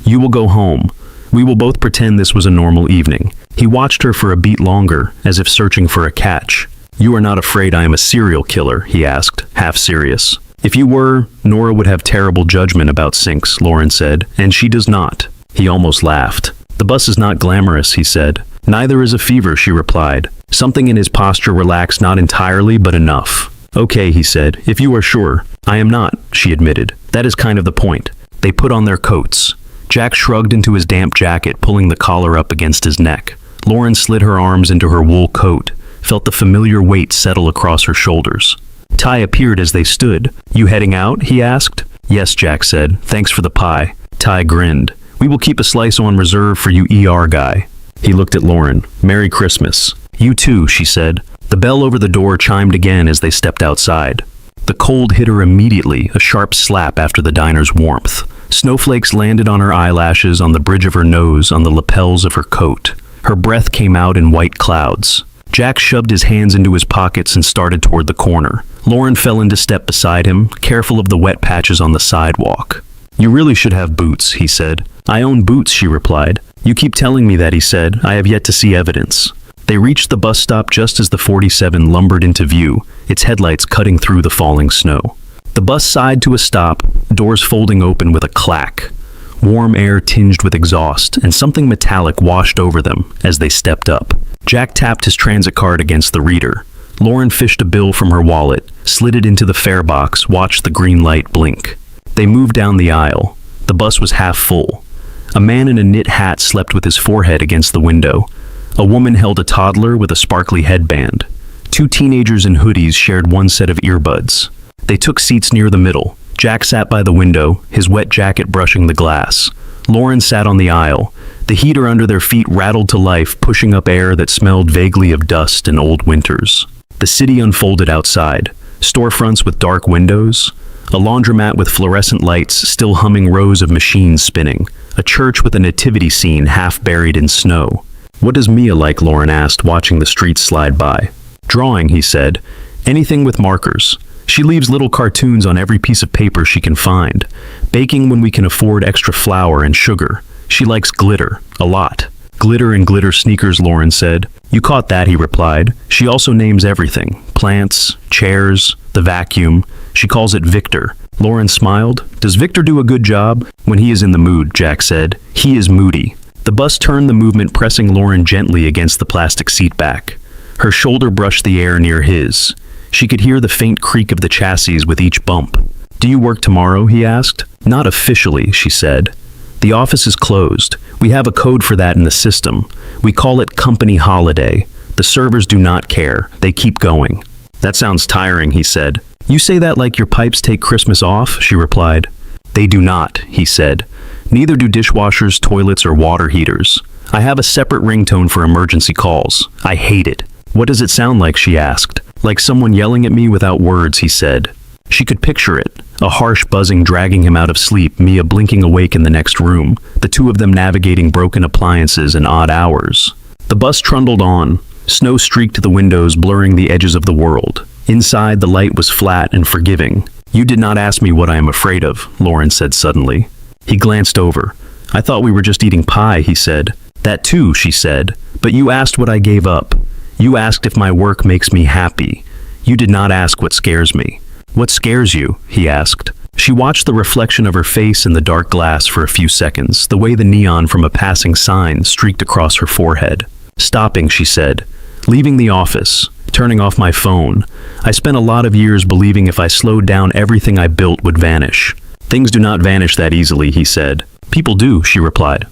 You will go home. We will both pretend this was a normal evening." He watched her for a beat longer, as if searching for a catch. "You are not afraid I am a serial killer?" he asked, half serious. "If you were, Nora would have terrible judgment about sinks," Lauren said, "and she does not." He almost laughed. "The bus is not glamorous," he said. "Neither is a fever," she replied. Something in his posture relaxed, not entirely, but enough. "Okay," he said, "if you are sure." "I am not," she admitted. "That is kind of the point." They put on their coats. Jack shrugged into his damp jacket, pulling the collar up against his neck. Lauren slid her arms into her wool coat, felt the familiar weight settle across her shoulders. Ty appeared as they stood. "You heading out?" he asked. "Yes," Jack said. "Thanks for the pie." Ty grinned. "We will keep a slice on reserve for you ER guy." He looked at Lauren. "Merry Christmas." "You too," she said. The bell over the door chimed again as they stepped outside. The cold hit her immediately, a sharp slap after the diner's warmth. Snowflakes landed on her eyelashes, on the bridge of her nose, on the lapels of her coat. Her breath came out in white clouds. Jack shoved his hands into his pockets and started toward the corner. Lauren fell into step beside him, careful of the wet patches on the sidewalk. "You really should have boots," he said. "I own boots," she replied. "You keep telling me that," he said. "I have yet to see evidence." They reached the bus stop just as the 47 lumbered into view, its headlights cutting through the falling snow. The bus sighed to a stop, doors folding open with a clack. Warm air tinged with exhaust, and something metallic washed over them as they stepped up. Jack tapped his transit card against the reader. Lauren fished a bill from her wallet, slid it into the fare box, watched the green light blink. They moved down the aisle. The bus was half full. A man in a knit hat slept with his forehead against the window. A woman held a toddler with a sparkly headband. 2 teenagers in hoodies shared one set of earbuds. They took seats near the middle. Jack sat by the window, his wet jacket brushing the glass. Lauren sat on the aisle. The heater under their feet rattled to life, pushing up air that smelled vaguely of dust and old winters. The city unfolded outside. Storefronts with dark windows. A laundromat with fluorescent lights, still humming, rows of machines spinning. A church with a nativity scene half buried in snow. "What does Mia like?" Lauren asked, watching the streets slide by. "Drawing," he said. Anything with markers. She leaves little cartoons on every piece of paper she can find. Baking when we can afford extra flour and sugar. She likes glitter, a lot. Glitter and glitter sneakers, Lauren said. You caught that, he replied. She also names everything. Plants, chairs, the vacuum. She calls it Victor. Lauren smiled. Does Victor do a good job? When he is in the mood, Jack said. He is moody. The bus turned the movement, pressing Lauren gently against the plastic seat back. Her shoulder brushed the air near his. She could hear the faint creak of the chassis with each bump. Do you work tomorrow, he asked. Not officially, she said. The office is closed. We have a code for that in the system. We call it company holiday. The servers do not care. They keep going. That sounds tiring, he said. You say that like your pipes take Christmas off, she replied. They do not, he said. Neither do dishwashers, toilets, or water heaters. I have a separate ringtone for emergency calls. I hate it. What does it sound like, she asked. Like someone yelling at me without words, he said. She could picture it, a harsh buzzing dragging him out of sleep, Mia blinking awake in the next room, the two of them navigating broken appliances and odd hours. The bus trundled on. Snow streaked the windows, blurring the edges of the world. Inside, the light was flat and forgiving. You did not ask me what I am afraid of, Lauren said suddenly. He glanced over. I thought we were just eating pie, he said. That too, she said. But you asked what I gave up. You asked if my work makes me happy. You did not ask what scares me. What scares you? He asked. She watched the reflection of her face in the dark glass for a few seconds, the way the neon from a passing sign streaked across her forehead. Stopping, she said. Leaving the office. Turning off my phone. I spent a lot of years believing if I slowed down, everything I built would vanish. Things do not vanish that easily, he said. People do, she replied.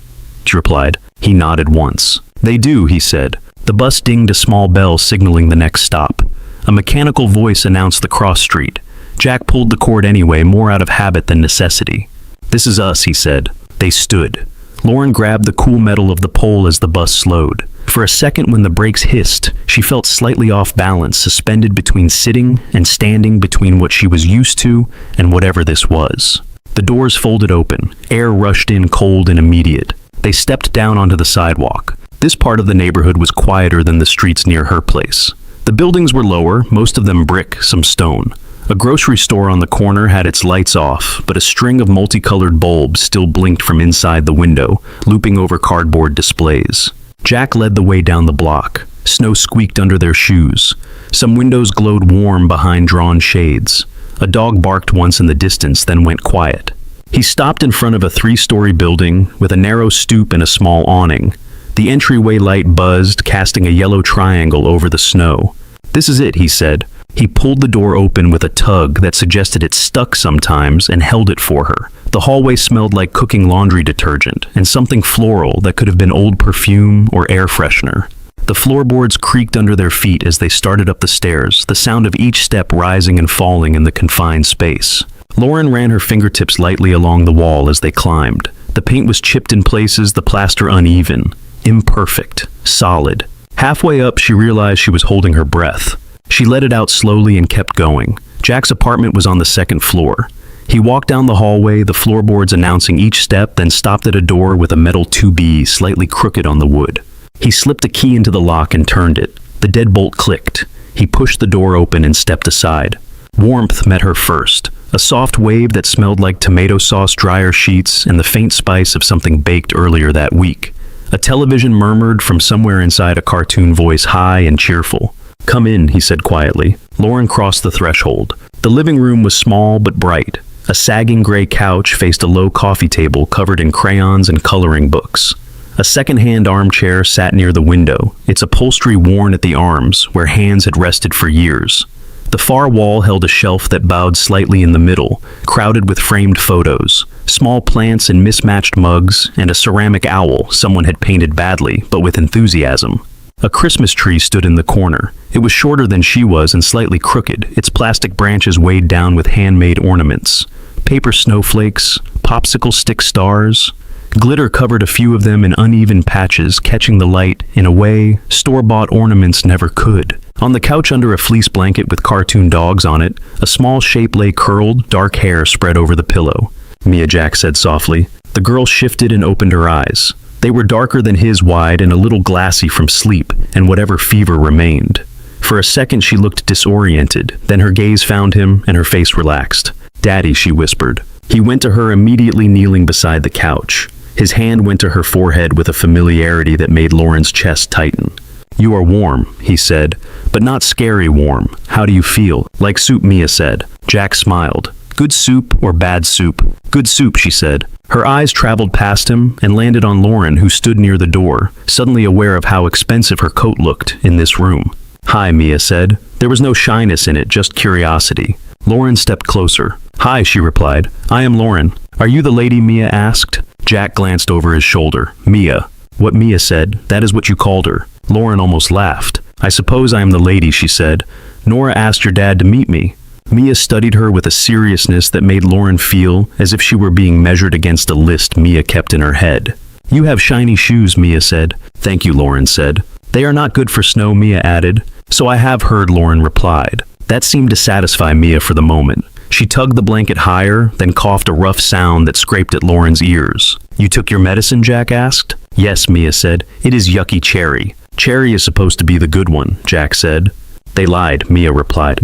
He nodded once. They do, he said. The bus dinged a small bell signaling the next stop. A mechanical voice announced the cross street. Jack pulled the cord anyway, more out of habit than necessity. This is us, he said. They stood. Lauren grabbed the cool metal of the pole as the bus slowed. For a second, when the brakes hissed, she felt slightly off balance, suspended between sitting and standing, between what she was used to and whatever this was. The doors folded open. Air rushed in, cold and immediate. They stepped down onto the sidewalk. This part of the neighborhood was quieter than the streets near her place. The buildings were lower, most of them brick, some stone. A grocery store on the corner had its lights off, but a string of multicolored bulbs still blinked from inside the window, looping over cardboard displays. Jack led the way down the block. Snow squeaked under their shoes. Some windows glowed warm behind drawn shades. A dog barked once in the distance, then went quiet. He stopped in front of a 3-story building with a narrow stoop and a small awning. The entryway light buzzed, casting a yellow triangle over the snow. This is it, he said. He pulled the door open with a tug that suggested it stuck sometimes and held it for her. The hallway smelled like cooking laundry detergent and something floral that could have been old perfume or air freshener. The floorboards creaked under their feet as they started up the stairs, the sound of each step rising and falling in the confined space. Lauren ran her fingertips lightly along the wall as they climbed. The paint was chipped in places, the plaster uneven, imperfect, solid. Halfway up, she realized she was holding her breath. She let it out slowly and kept going. Jack's apartment was on the 2nd floor. He walked down the hallway, the floorboards announcing each step, then stopped at a door with a metal 2B slightly crooked on the wood. He slipped a key into the lock and turned it. The deadbolt clicked. He pushed the door open and stepped aside. Warmth met her first, a soft wave that smelled like tomato sauce dryer sheets and the faint spice of something baked earlier that week. A television murmured from somewhere inside, a cartoon voice, high and cheerful. Come in, he said quietly. Lauren crossed the threshold. The living room was small but bright. A sagging gray couch faced a low coffee table covered in crayons and coloring books. A second-hand armchair sat near the window, its upholstery worn at the arms, where hands had rested for years. The far wall held a shelf that bowed slightly in the middle, crowded with framed photos, small plants in mismatched mugs, and a ceramic owl someone had painted badly, but with enthusiasm. A Christmas tree stood in the corner. It was shorter than she was and slightly crooked, its plastic branches weighed down with handmade ornaments. Paper snowflakes, popsicle stick stars. Glitter covered a few of them in uneven patches, catching the light in a way store-bought ornaments never could. On the couch under a fleece blanket with cartoon dogs on it, a small shape lay curled, dark hair spread over the pillow. Mia, Jack said softly. The girl shifted and opened her eyes. They were darker than his, wide and a little glassy from sleep and whatever fever remained. For a second she looked disoriented, then her gaze found him and her face relaxed. "Daddy," she whispered. He went to her, immediately kneeling beside the couch. His hand went to her forehead with a familiarity that made Lauren's chest tighten. "You are warm," he said, "but not scary warm. How do you feel?" "Like soup," Mia said. Jack smiled. "Good soup or bad soup?" "Good soup," she said. Her eyes traveled past him and landed on Lauren, who stood near the door, suddenly aware of how expensive her coat looked in this room. "Hi," Mia said. There was no shyness in it, just curiosity. Lauren stepped closer. "Hi," she replied. "I am Lauren." "Are you the lady?" Mia asked. Jack glanced over his shoulder. "Mia." "What?" Mia said. "That is what you called her." Lauren almost laughed. "I suppose I am the lady," she said. "Nora asked your dad to meet me." Mia studied her with a seriousness that made Lauren feel as if she were being measured against a list Mia kept in her head. "You have shiny shoes," Mia said. "Thank you," Lauren said. "They are not good for snow," Mia added. "So I have heard," Lauren replied. That seemed to satisfy Mia for the moment. She tugged the blanket higher, then coughed a rough sound that scraped at Lauren's ears. "You took your medicine?" Jack asked. "Yes," Mia said. "It is yucky cherry." "Cherry is supposed to be the good one," Jack said. "They lied," Mia replied.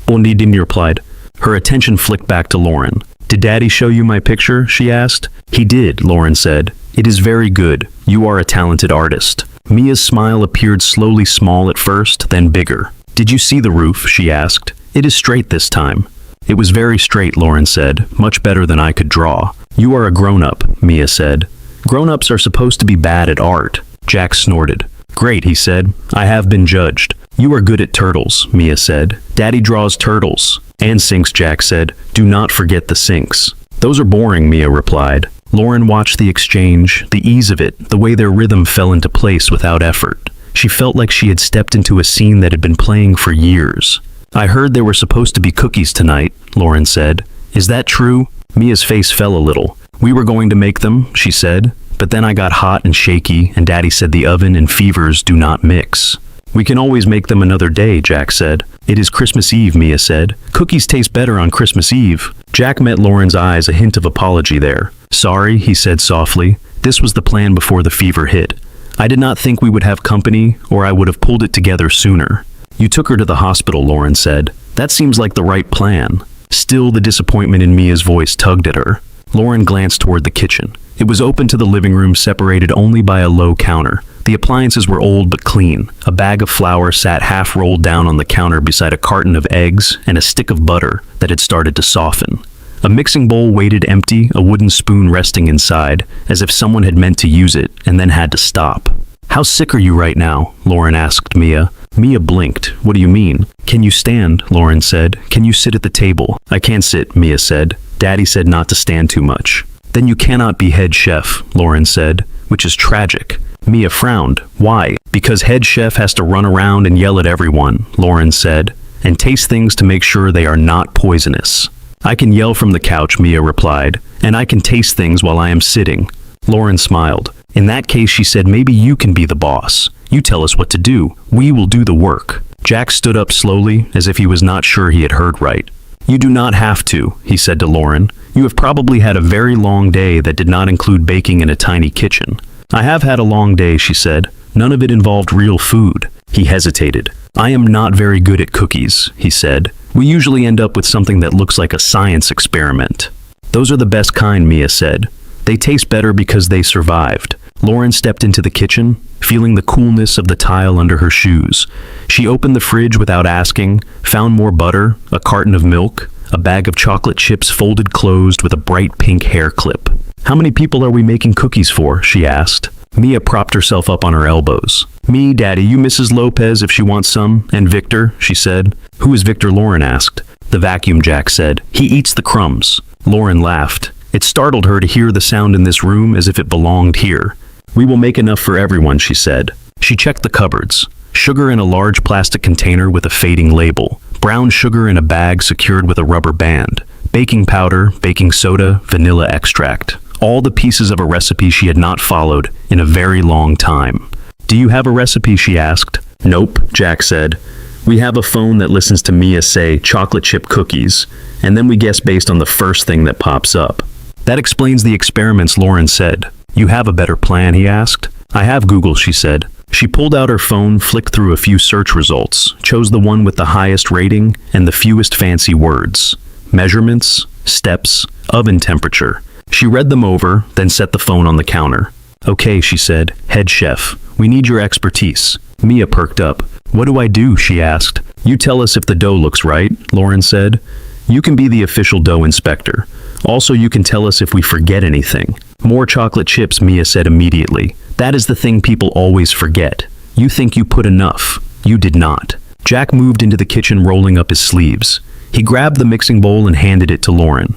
"Only didn't," replied. Her attention flicked back to Lauren. "Did Daddy show you my picture?" she asked. "He did," Lauren said. "It is very good. You are a talented artist." Mia's smile appeared slowly, small at first, then bigger. "Did you see the roof?" she asked. "It is straight this time." "It was very straight," Lauren said. "Much better than I could draw." "You are a grown-up," Mia said. "Grown-ups are supposed to be bad at art." Jack snorted. "Great," he said. "I have been judged." "You are good at turtles," Mia said. "Daddy draws turtles." "And sinks," Jack said. "Do not forget the sinks." "Those are boring," Mia replied. Lauren watched the exchange, the ease of it, the way their rhythm fell into place without effort. She felt like she had stepped into a scene that had been playing for years. "I heard there were supposed to be cookies tonight," Lauren said. "Is that true?" Mia's face fell a little. "We were going to make them," she said, "but then I got hot and shaky, and Daddy said the oven and fevers do not mix." "We can always make them another day," Jack said. "It is Christmas Eve," Mia said. "Cookies taste better on Christmas Eve." Jack met Lauren's eyes, a hint of apology there. "Sorry," he said softly. "This was the plan before the fever hit. I did not think we would have company, or I would have pulled it together sooner." "You took her to the hospital," Lauren said. "That seems like the right plan." Still, the disappointment in Mia's voice tugged at her. Lauren glanced toward the kitchen. It was open to the living room, separated only by a low counter. The appliances were old but clean. A bag of flour sat half rolled down on the counter beside a carton of eggs and a stick of butter that had started to soften. A mixing bowl waited empty, a wooden spoon resting inside, as if someone had meant to use it and then had to stop. "How sick are you right now?" Lauren asked Mia. Mia blinked. "What do you mean?" "Can you stand?" Lauren said. "Can you sit at the table?" "I can't sit," Mia said. "Daddy said not to stand too much." "Then you cannot be head chef," Lauren said, "which is tragic." Mia frowned. "Why?" "Because head chef has to run around and yell at everyone," Lauren said, "and taste things to make sure they are not poisonous." "I can yell from the couch," Mia replied, "and I can taste things while I am sitting." Lauren smiled. "In that case," she said, "maybe you can be the boss. You tell us what to do. We will do the work." Jack stood up slowly, as if he was not sure he had heard right. "You do not have to," he said to Lauren. "You have probably had a very long day that did not include baking in a tiny kitchen." "I have had a long day," she said. "None of it involved real food." He hesitated. "I am not very good at cookies," he said. "We usually end up with something that looks like a science experiment." "Those are the best kind," Mia said. "They taste better because they survived." Lauren stepped into the kitchen, feeling the coolness of the tile under her shoes. She opened the fridge without asking, found more butter, a carton of milk, a bag of chocolate chips folded closed with a bright pink hair clip. "How many people are we making cookies for?" she asked. Mia propped herself up on her elbows. "Me, Daddy, you Mrs. Lopez if she wants some, and Victor," she said. "Who is Victor?" Lauren asked. "The vacuum," Jack said. "He eats the crumbs." Lauren laughed. It startled her to hear the sound in this room as if it belonged here. "We will make enough for everyone," she said. She checked the cupboards. Sugar in a large plastic container with a fading label. Brown sugar in a bag secured with a rubber band. Baking powder, baking soda, vanilla extract. All the pieces of a recipe she had not followed in a very long time. "Do you have a recipe?" she asked. "Nope," Jack said. "We have a phone that listens to Mia say chocolate chip cookies, and then we guess based on the first thing that pops up." "That explains the experiments," Lauren said. "You have a better plan?" he asked. "I have Google," she said. She pulled out her phone, flicked through a few search results, chose the one with the highest rating and the fewest fancy words. Measurements, steps, oven temperature. She read them over, then set the phone on the counter. "Okay," she said, "head chef, we need your expertise." Mia perked up. "What do I do?" she asked. "You tell us if the dough looks right," Lauren said. "You can be the official dough inspector. Also, you can tell us if we forget anything." "More chocolate chips," Mia said immediately. "That is the thing people always forget. You think you put enough. You did not." Jack moved into the kitchen, rolling up his sleeves. He grabbed the mixing bowl and handed it to Lauren.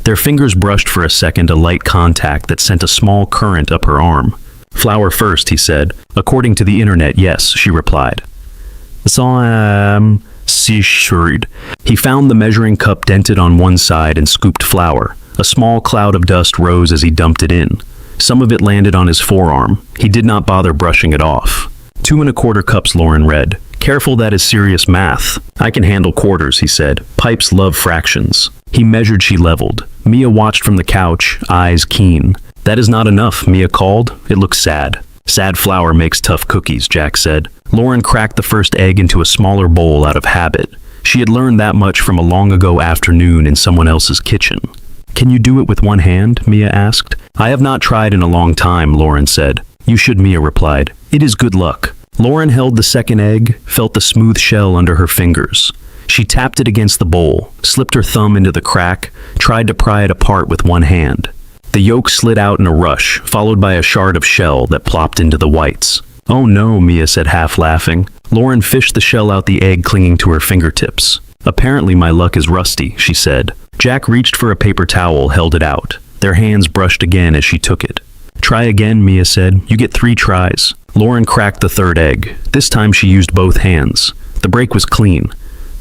Their fingers brushed for a second, a light contact that sent a small current up her arm. "Flour first," he said. "According to the internet, yes," she replied. She shrieked. He found the measuring cup dented on one side and scooped flour. A small cloud of dust rose as he dumped it in. Some of it landed on his forearm. He did not bother brushing it off. 2¼ cups, Lauren read. "Careful, that is serious math." "I can handle quarters," he said. "Pipes love fractions." He measured, she leveled. Mia watched from the couch, eyes keen. "That is not enough," Mia called. "It looks sad." "Sad flour makes tough cookies," Jack said. Lauren cracked the first egg into a smaller bowl out of habit. She had learned that much from a long ago afternoon in someone else's kitchen. "Can you do it with one hand?" Mia asked. "I have not tried in a long time," Lauren said. "You should," Mia replied. "It is good luck." Lauren held the second egg, felt the smooth shell under her fingers. She tapped it against the bowl, slipped her thumb into the crack, tried to pry it apart with one hand. The yolk slid out in a rush, followed by a shard of shell that plopped into the whites. "Oh no," Mia said, half laughing. Lauren fished the shell out, the egg clinging to her fingertips. "Apparently my luck is rusty," she said. Jack reached for a paper towel, held it out. Their hands brushed again as she took it. "Try again," Mia said. "You get 3 tries." Lauren cracked the third egg. This time she used both hands. The break was clean.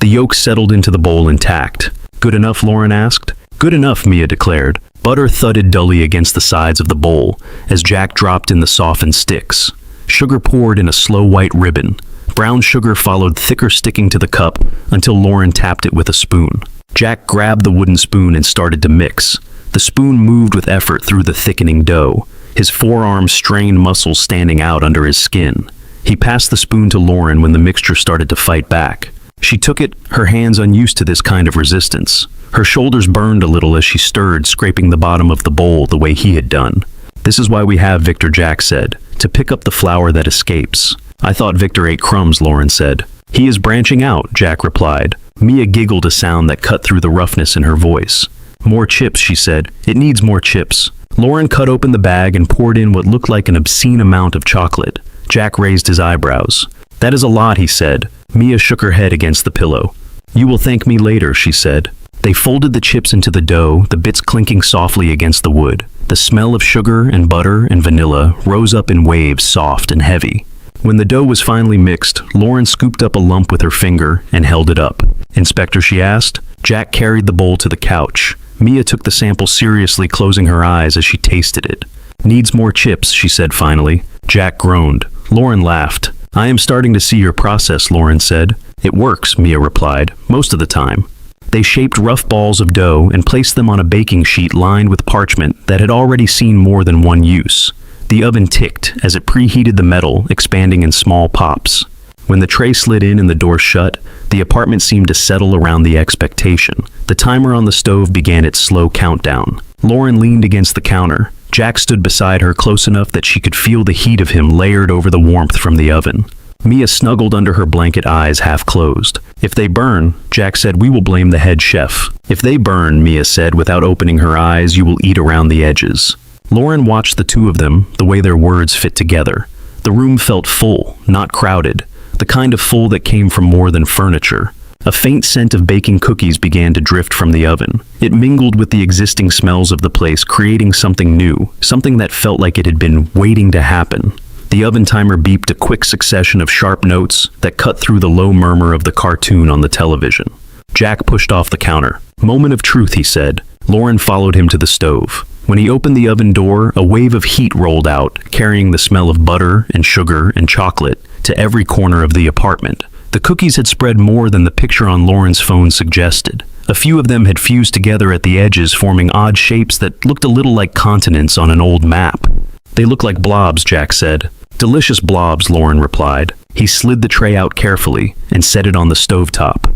The yolk settled into the bowl intact. "Good enough?" Lauren asked. "Good enough," Mia declared. Butter thudded dully against the sides of the bowl as Jack dropped in the softened sticks. Sugar poured in a slow white ribbon. Brown sugar followed, thicker, sticking to the cup until Lauren tapped it with a spoon. Jack grabbed the wooden spoon and started to mix. The spoon moved with effort through the thickening dough, his forearm strained, muscles standing out under his skin. He passed the spoon to Lauren when the mixture started to fight back. She took it, her hands unused to this kind of resistance. Her shoulders burned a little as she stirred, scraping the bottom of the bowl the way he had done. "This is why we have Victor," Jack said, "to pick up the flour that escapes." "I thought Victor ate crumbs," Lauren said. "He is branching out," Jack replied. Mia giggled, a sound that cut through the roughness in her voice. "More chips," she said. "It needs more chips." Lauren cut open the bag and poured in what looked like an obscene amount of chocolate. Jack raised his eyebrows. "That is a lot," he said. Mia shook her head against the pillow. "You will thank me later," she said. They folded the chips into the dough, the bits clinking softly against the wood. The smell of sugar and butter and vanilla rose up in waves, soft and heavy. When the dough was finally mixed, Lauren scooped up a lump with her finger and held it up. "Inspector?" she asked. Jack carried the bowl to the couch. Mia took the sample seriously, closing her eyes as she tasted it. "Needs more chips," she said finally. Jack groaned. Lauren laughed. "I am starting to see your process," Lauren said. "It works," Mia replied, "most of the time." They shaped rough balls of dough and placed them on a baking sheet lined with parchment that had already seen more than one use. The oven ticked as it preheated the metal, expanding in small pops. When the tray slid in and the door shut, the apartment seemed to settle around the expectation. The timer on the stove began its slow countdown. Lauren leaned against the counter. Jack stood beside her, close enough that she could feel the heat of him layered over the warmth from the oven. Mia snuggled under her blanket, eyes half closed. "If they burn," Jack said, "we will blame the head chef." "If they burn," Mia said without opening her eyes, "you will eat around the edges." Lauren watched the two of them, the way their words fit together. The room felt full, not crowded, the kind of full that came from more than furniture. A faint scent of baking cookies began to drift from the oven. It mingled with the existing smells of the place, creating something new, something that felt like it had been waiting to happen. The oven timer beeped, a quick succession of sharp notes that cut through the low murmur of the cartoon on the television. Jack pushed off the counter. "Moment of truth," he said. Lauren followed him to the stove. When he opened the oven door, a wave of heat rolled out, carrying the smell of butter and sugar and chocolate to every corner of the apartment. The cookies had spread more than the picture on Lauren's phone suggested. A few of them had fused together at the edges, forming odd shapes that looked a little like continents on an old map. "They look like blobs," Jack said. Delicious blobs, Lauren replied. He slid the tray out carefully and set it on the stovetop.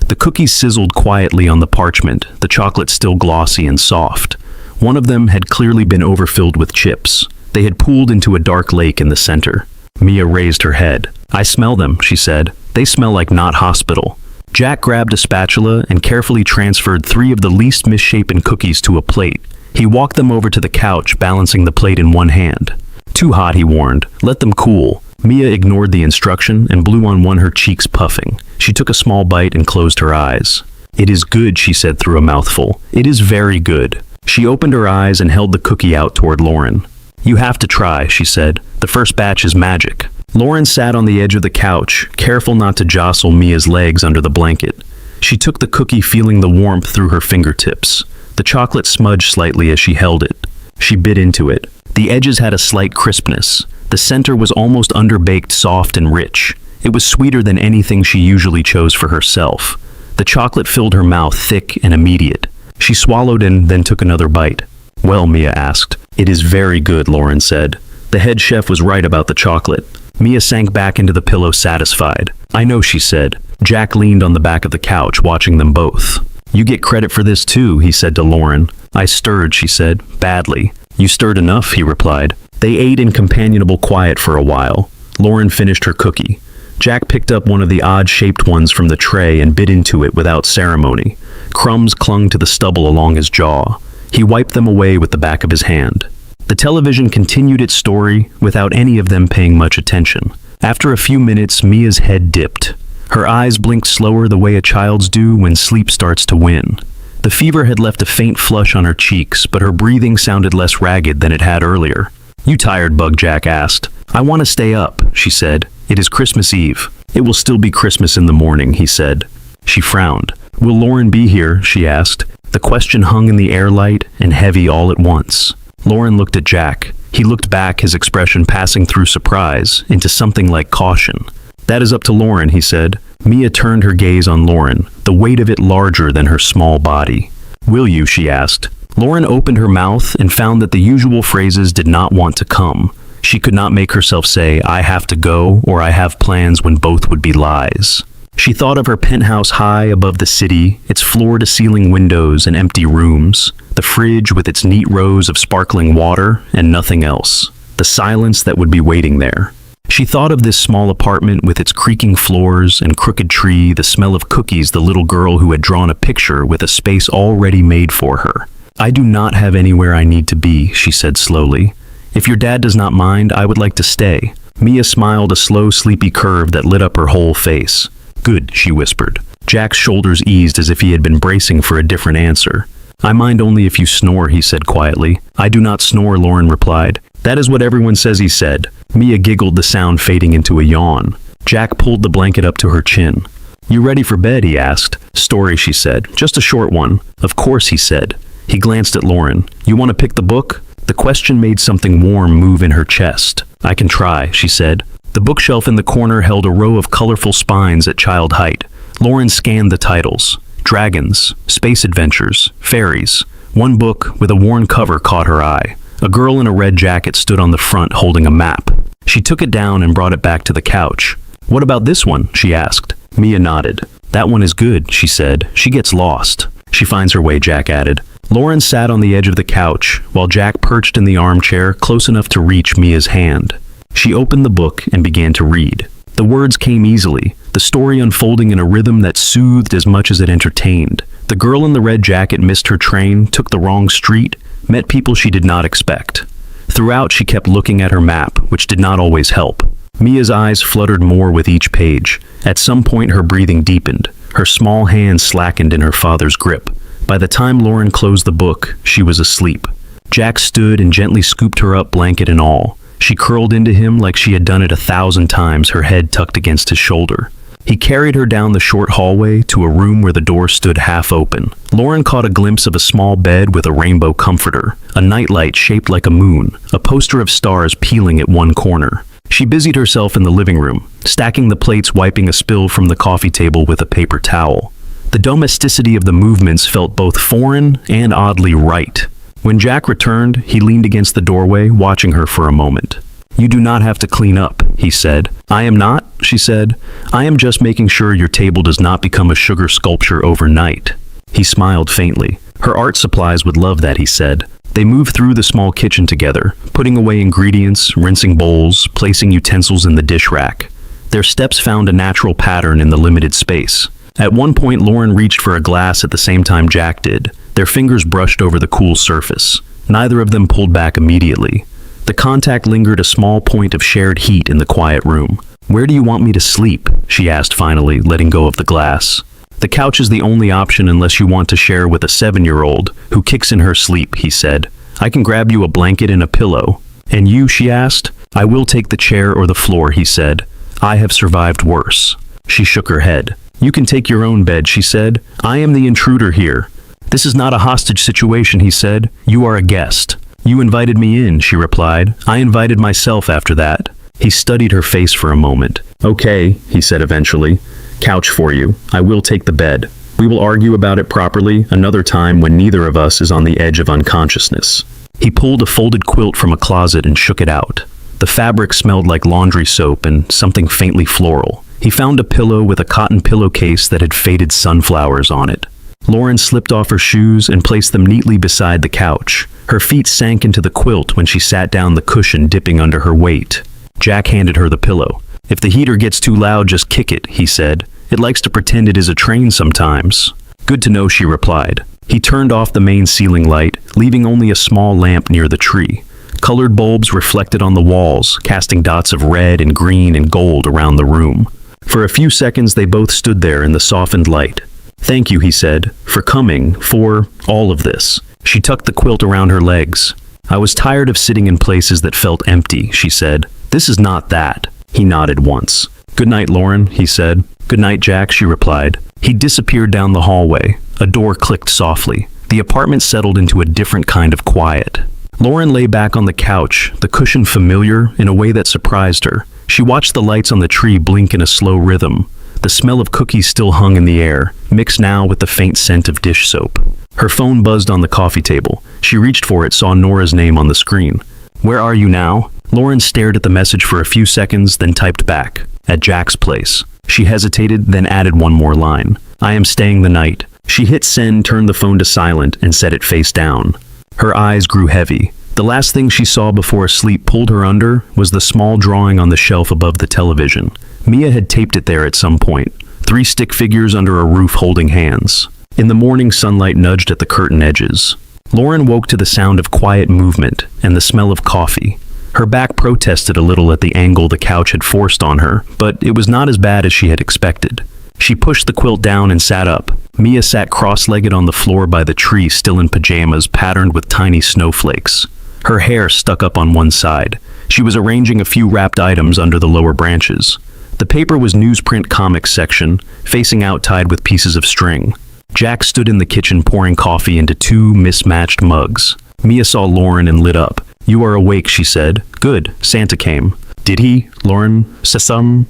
The cookies sizzled quietly on the parchment, the chocolate still glossy and soft. One of them had clearly been overfilled with chips. They had pooled into a dark lake in the center. Mia raised her head. "I smell them," she said. "They smell like not hospital." Jack grabbed a spatula and carefully transferred 3 of the least misshapen cookies to a plate. He walked them over to the couch, balancing the plate in one hand. "Too hot," he warned. "Let them cool." Mia ignored the instruction and blew on one, her cheeks puffing. She took a small bite and closed her eyes. "It is good," she said through a mouthful. "It is very good." She opened her eyes and held the cookie out toward Lauren. "You have to try," she said. "The first batch is magic." Lauren sat on the edge of the couch, careful not to jostle Mia's legs under the blanket. She took the cookie, feeling the warmth through her fingertips. The chocolate smudged slightly as she held it. She bit into it. The edges had a slight crispness. The center was almost underbaked, soft and rich. It was sweeter than anything she usually chose for herself. The chocolate filled her mouth, thick and immediate. She swallowed and then took another bite. "Well," Mia asked. "It is very good," Lauren said. The head chef was right about the chocolate. Mia sank back into the pillow, satisfied. "I know," she said. Jack leaned on the back of the couch, watching them both. "You get credit for this too," he said to Lauren. "I stirred," she said. "Badly." "You stirred enough," he replied. They ate in companionable quiet for a while. Lauren finished her cookie. Jack picked up one of the odd-shaped ones from the tray and bit into it without ceremony. Crumbs clung to the stubble along his jaw. He wiped them away with the back of his hand. The television continued its story without any of them paying much attention. After a few minutes, Mia's head dipped. Her eyes blinked slower, the way a child's do when sleep starts to win. The fever had left a faint flush on her cheeks, but her breathing sounded less ragged than it had earlier. "You tired, Bug?" Jack asked. "I want to stay up," she said. "It is Christmas Eve." "It will still be Christmas in the morning," he said. She frowned. "Will Lauren be here?" she asked. The question hung in the air, light and heavy all at once. Lauren looked at Jack. He looked back, his expression passing through surprise into something like caution. "That is up to Lauren," he said. Mia turned her gaze on Lauren, the weight of it larger than her small body. "Will you?" she asked. Lauren opened her mouth and found that the usual phrases did not want to come. She could not make herself say, "I have to go," or "I have plans," when both would be lies. She thought of her penthouse high above the city, its floor-to-ceiling windows and empty rooms, the fridge with its neat rows of sparkling water and nothing else, the silence that would be waiting there. She thought of this small apartment with its creaking floors and crooked tree, the smell of cookies, the little girl who had drawn a picture with a space already made for her. "I do not have anywhere I need to be," she said slowly. "If your dad does not mind, I would like to stay." Mia smiled, a slow, sleepy curve that lit up her whole face. "Good," she whispered. Jack's shoulders eased as if he had been bracing for a different answer. "I mind only if you snore," he said quietly. "I do not snore," Lauren replied. "That is what everyone says," he said. Mia giggled, the sound fading into a yawn. Jack pulled the blanket up to her chin. "You ready for bed?" he asked. "Story," she said. "Just a short one." "Of course," he said. He glanced at Lauren. "You want to pick the book?" The question made something warm move in her chest. "I can try," she said. The bookshelf in the corner held a row of colorful spines at child height. Lauren scanned the titles. Dragons, space adventures, fairies. One book with a worn cover caught her eye. A girl in a red jacket stood on the front holding a map. She took it down and brought it back to the couch. "What about this one?" she asked. Mia nodded. "That one is good," she said. "She gets lost." "She finds her way," Jack added. Lauren sat on the edge of the couch, while Jack perched in the armchair close enough to reach Mia's hand. She opened the book and began to read. The words came easily, the story unfolding in a rhythm that soothed as much as it entertained. The girl in the red jacket missed her train, took the wrong street, met people she did not expect. Throughout, she kept looking at her map, which did not always help. Mia's eyes fluttered more with each page. At some point, her breathing deepened. Her small hand slackened in her father's grip. By the time Lauren closed the book, she was asleep. Jack stood and gently scooped her up, blanket and all. She curled into him like she had done it 1,000 times, her head tucked against his shoulder. He carried her down the short hallway to a room where the door stood half open. Lauren caught a glimpse of a small bed with a rainbow comforter, a nightlight shaped like a moon, a poster of stars peeling at one corner. She busied herself in the living room, stacking the plates, wiping a spill from the coffee table with a paper towel. The domesticity of the movements felt both foreign and oddly right. When Jack returned, he leaned against the doorway, watching her for a moment. You do not have to clean up, he said. I am not, she said. I am just making sure your table does not become a sugar sculpture overnight. He smiled faintly. Her art supplies would love that, he said. They moved through the small kitchen together, putting away ingredients, rinsing bowls, placing utensils in the dish rack. Their steps found a natural pattern in the limited space. At one point, Lauren reached for a glass at the same time Jack did. Their fingers brushed over the cool surface. Neither of them pulled back immediately. The contact lingered a small point of shared heat in the quiet room. Where do you want me to sleep? She asked finally, letting go of the glass. The couch is the only option unless you want to share with a 7-year-old who kicks in her sleep, he said. I can grab you a blanket and a pillow. And you, she asked. I will take the chair or the floor, he said. I have survived worse. She shook her head. You can take your own bed, she said. I am the intruder here. This is not a hostage situation, he said. You are a guest. You invited me in, she replied. I invited myself after that. He studied her face for a moment. Okay, he said eventually. Couch for you. I will take the bed. We will argue about it properly another time when neither of us is on the edge of unconsciousness. He pulled a folded quilt from a closet and shook it out. The fabric smelled like laundry soap and something faintly floral. He found a pillow with a cotton pillowcase that had faded sunflowers on it. Lauren slipped off her shoes and placed them neatly beside the couch. Her feet sank into the quilt when she sat down, the cushion dipping under her weight. Jack handed her the pillow. If the heater gets too loud, just kick it, he said. It likes to pretend it is a train sometimes. Good to know, she replied. He turned off the main ceiling light, leaving only a small lamp near the tree. Colored bulbs reflected on the walls, casting dots of red and green and gold around the room. For a few seconds, they both stood there in the softened light. Thank you, he said, for coming, for all of this. She tucked the quilt around her legs. I was tired of sitting in places that felt empty, she said. This is not that. He nodded once. Good night, Lauren, he said. Good night, Jack, she replied. He disappeared down the hallway. A door clicked softly. The apartment settled into a different kind of quiet. Lauren lay back on the couch, the cushion familiar in a way that surprised her. She watched the lights on the tree blink in a slow rhythm. The smell of cookies still hung in the air, mixed now with the faint scent of dish soap. Her phone buzzed on the coffee table. She reached for it, saw Nora's name on the screen. Where are you now? Lauren stared at the message for a few seconds, then typed back. At Jack's place. She hesitated, then added one more line. I am staying the night. She hit send, turned the phone to silent, and set it face down. Her eyes grew heavy. The last thing she saw before sleep pulled her under was the small drawing on the shelf above the television. Mia had taped it there at some point. 3 stick figures under a roof holding hands. In the morning, sunlight nudged at the curtain edges. Lauren woke to the sound of quiet movement and the smell of coffee. Her back protested a little at the angle the couch had forced on her, but it was not as bad as she had expected. She pushed the quilt down and sat up. Mia sat cross-legged on the floor by the tree, still in pajamas patterned with tiny snowflakes. Her hair stuck up on one side. She was arranging a few wrapped items under the lower branches. The paper was newsprint comics section, facing out tied with pieces of string. Jack stood in the kitchen pouring coffee into 2 mismatched mugs. Mia saw Lauren and lit up. You are awake, she said. Good, Santa came. Did he? Lauren said.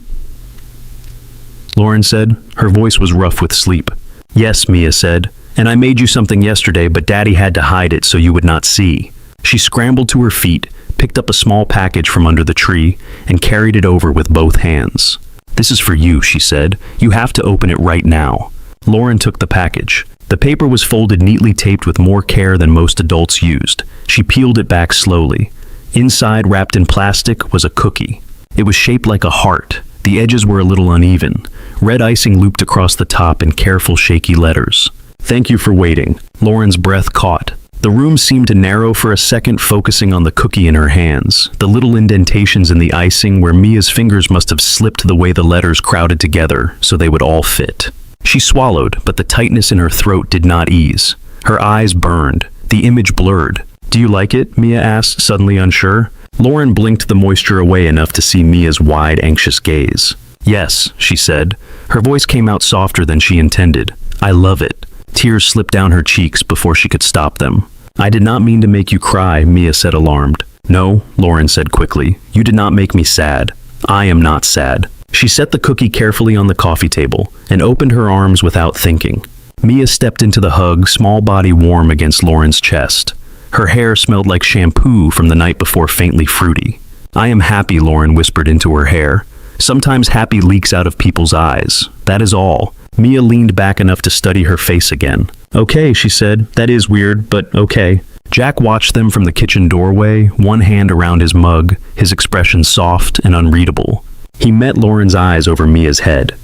Lauren said. Her voice was rough with sleep. Yes, Mia said. And I made you something yesterday, but Daddy had to hide it so you would not see. She scrambled to her feet, picked up a small package from under the tree, and carried it over with both hands. This is for you, she said. You have to open it right now. Lauren took the package. The paper was folded, neatly taped with more care than most adults used. She peeled it back slowly. Inside, wrapped in plastic, was a cookie. It was shaped like a heart. The edges were a little uneven. Red icing looped across the top in careful, shaky letters. Thank you for waiting. Lauren's breath caught. The room seemed to narrow for a second, focusing on the cookie in her hands. The little indentations in the icing where Mia's fingers must have slipped the way the letters crowded together so they would all fit. She swallowed, but the tightness in her throat did not ease. Her eyes burned. The image blurred. Do you like it? Mia asked, suddenly unsure. Lauren blinked the moisture away enough to see Mia's wide, anxious gaze. Yes, she said. Her voice came out softer than she intended. I love it. Tears slipped down her cheeks before she could stop them. I did not mean to make you cry, Mia said, alarmed. No, Lauren said quickly. You did not make me sad. I am not sad. She set the cookie carefully on the coffee table and opened her arms without thinking. Mia stepped into the hug, small body warm against Lauren's chest. Her hair smelled like shampoo from the night before, faintly fruity. I am happy, Lauren whispered into her hair. Sometimes happy leaks out of people's eyes. That is all. Mia leaned back enough to study her face again. Okay, she said. That is weird, but okay. Jack watched them from the kitchen doorway, one hand around his mug, his expression soft and unreadable. He met Lauren's eyes over Mia's head.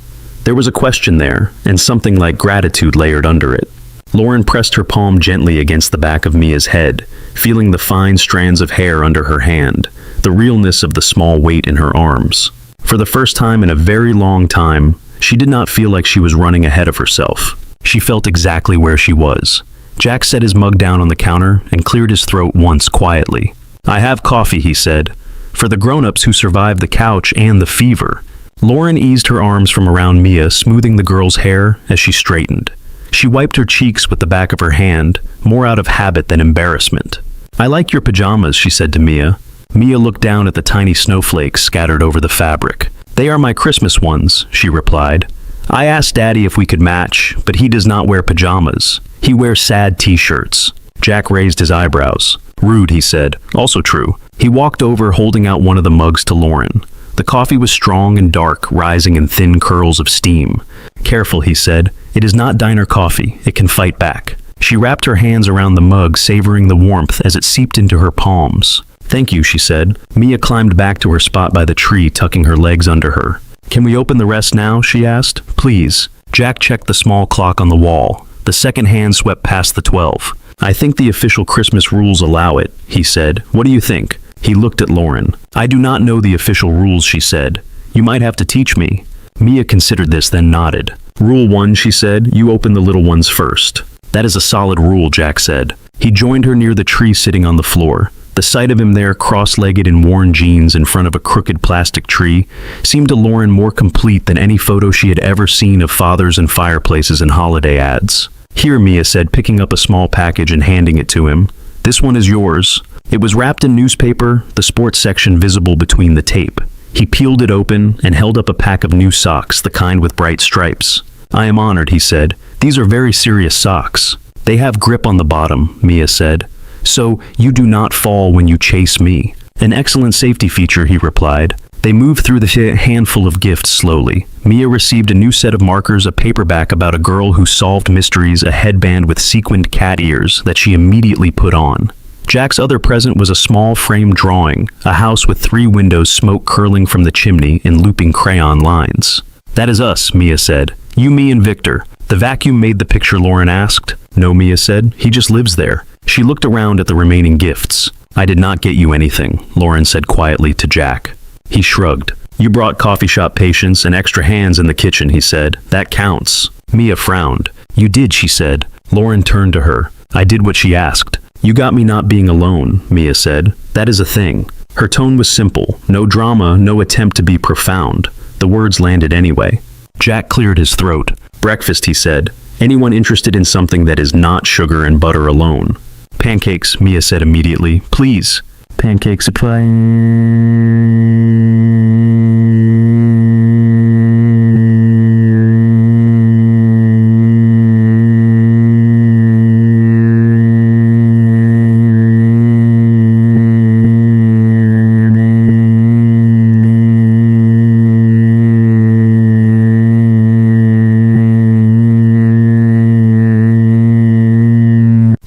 There was a question there, and something like gratitude layered under it. Lauren pressed her palm gently against the back of Mia's head, feeling the fine strands of hair under her hand, the realness of the small weight in her arms. For the first time in a very long time, she did not feel like she was running ahead of herself. She felt exactly where she was. Jack set his mug down on the counter and cleared his throat once quietly. I have coffee, he said, for the grown-ups who survived the couch and the fever. Lauren eased her arms from around Mia, smoothing the girl's hair as she straightened. She wiped her cheeks with the back of her hand, more out of habit than embarrassment. I like your pajamas, she said to Mia. Mia looked down at the tiny snowflakes scattered over the fabric. They are my Christmas ones, she replied. I asked Daddy if we could match, but he does not wear pajamas. He wears sad t-shirts. Jack raised his eyebrows. Rude, he said. Also true. He walked over, holding out one of the mugs to Lauren. The coffee was strong and dark, rising in thin curls of steam. Careful, he said. It is not diner coffee. It can fight back. She wrapped her hands around the mug, savoring the warmth as it seeped into her palms. Thank you, she said. Mia climbed back to her spot by the tree, tucking her legs under her. Can we open the rest now? She asked. Please. Jack checked the small clock on the wall. The second hand swept past the 12. I think the official Christmas rules allow it, he said. What do you think? He looked at Lauren. I do not know the official rules, she said. You might have to teach me. Mia considered this, then nodded. Rule 1, she said. You open the little ones first. That is a solid rule, Jack said. He joined her near the tree sitting on the floor. The sight of him there, cross-legged in worn jeans in front of a crooked plastic tree, seemed to Lauren more complete than any photo she had ever seen of fathers and fireplaces in holiday ads. Here, Mia said, picking up a small package and handing it to him. This one is yours. It was wrapped in newspaper, the sports section visible between the tape. He peeled it open and held up a pack of new socks, the kind with bright stripes. I am honored, he said. These are very serious socks. They have grip on the bottom, Mia said. So you do not fall when you chase me. An excellent safety feature, he replied. They moved through the handful of gifts slowly. Mia received a new set of markers, a paperback about a girl who solved mysteries, a headband with sequined cat ears that she immediately put on. Jack's other present was a small framed drawing, a house with 3 windows, smoke curling from the chimney in looping crayon lines. That is us, Mia said. You, me, and Victor. The vacuum made the picture, Lauren asked. No, Mia said. He just lives there. She looked around at the remaining gifts. I did not get you anything, Lauren said quietly to Jack. He shrugged. You brought coffee shop patience and extra hands in the kitchen, he said. That counts. Mia frowned. You did, she said. Lauren turned to her. I did what she asked. You got me not being alone, Mia said. That is a thing. Her tone was simple. No drama, no attempt to be profound. The words landed anyway. Jack cleared his throat. Breakfast, he said. Anyone interested in something that is not sugar and butter alone? Pancakes, Mia said immediately. Please. Pancakes, please.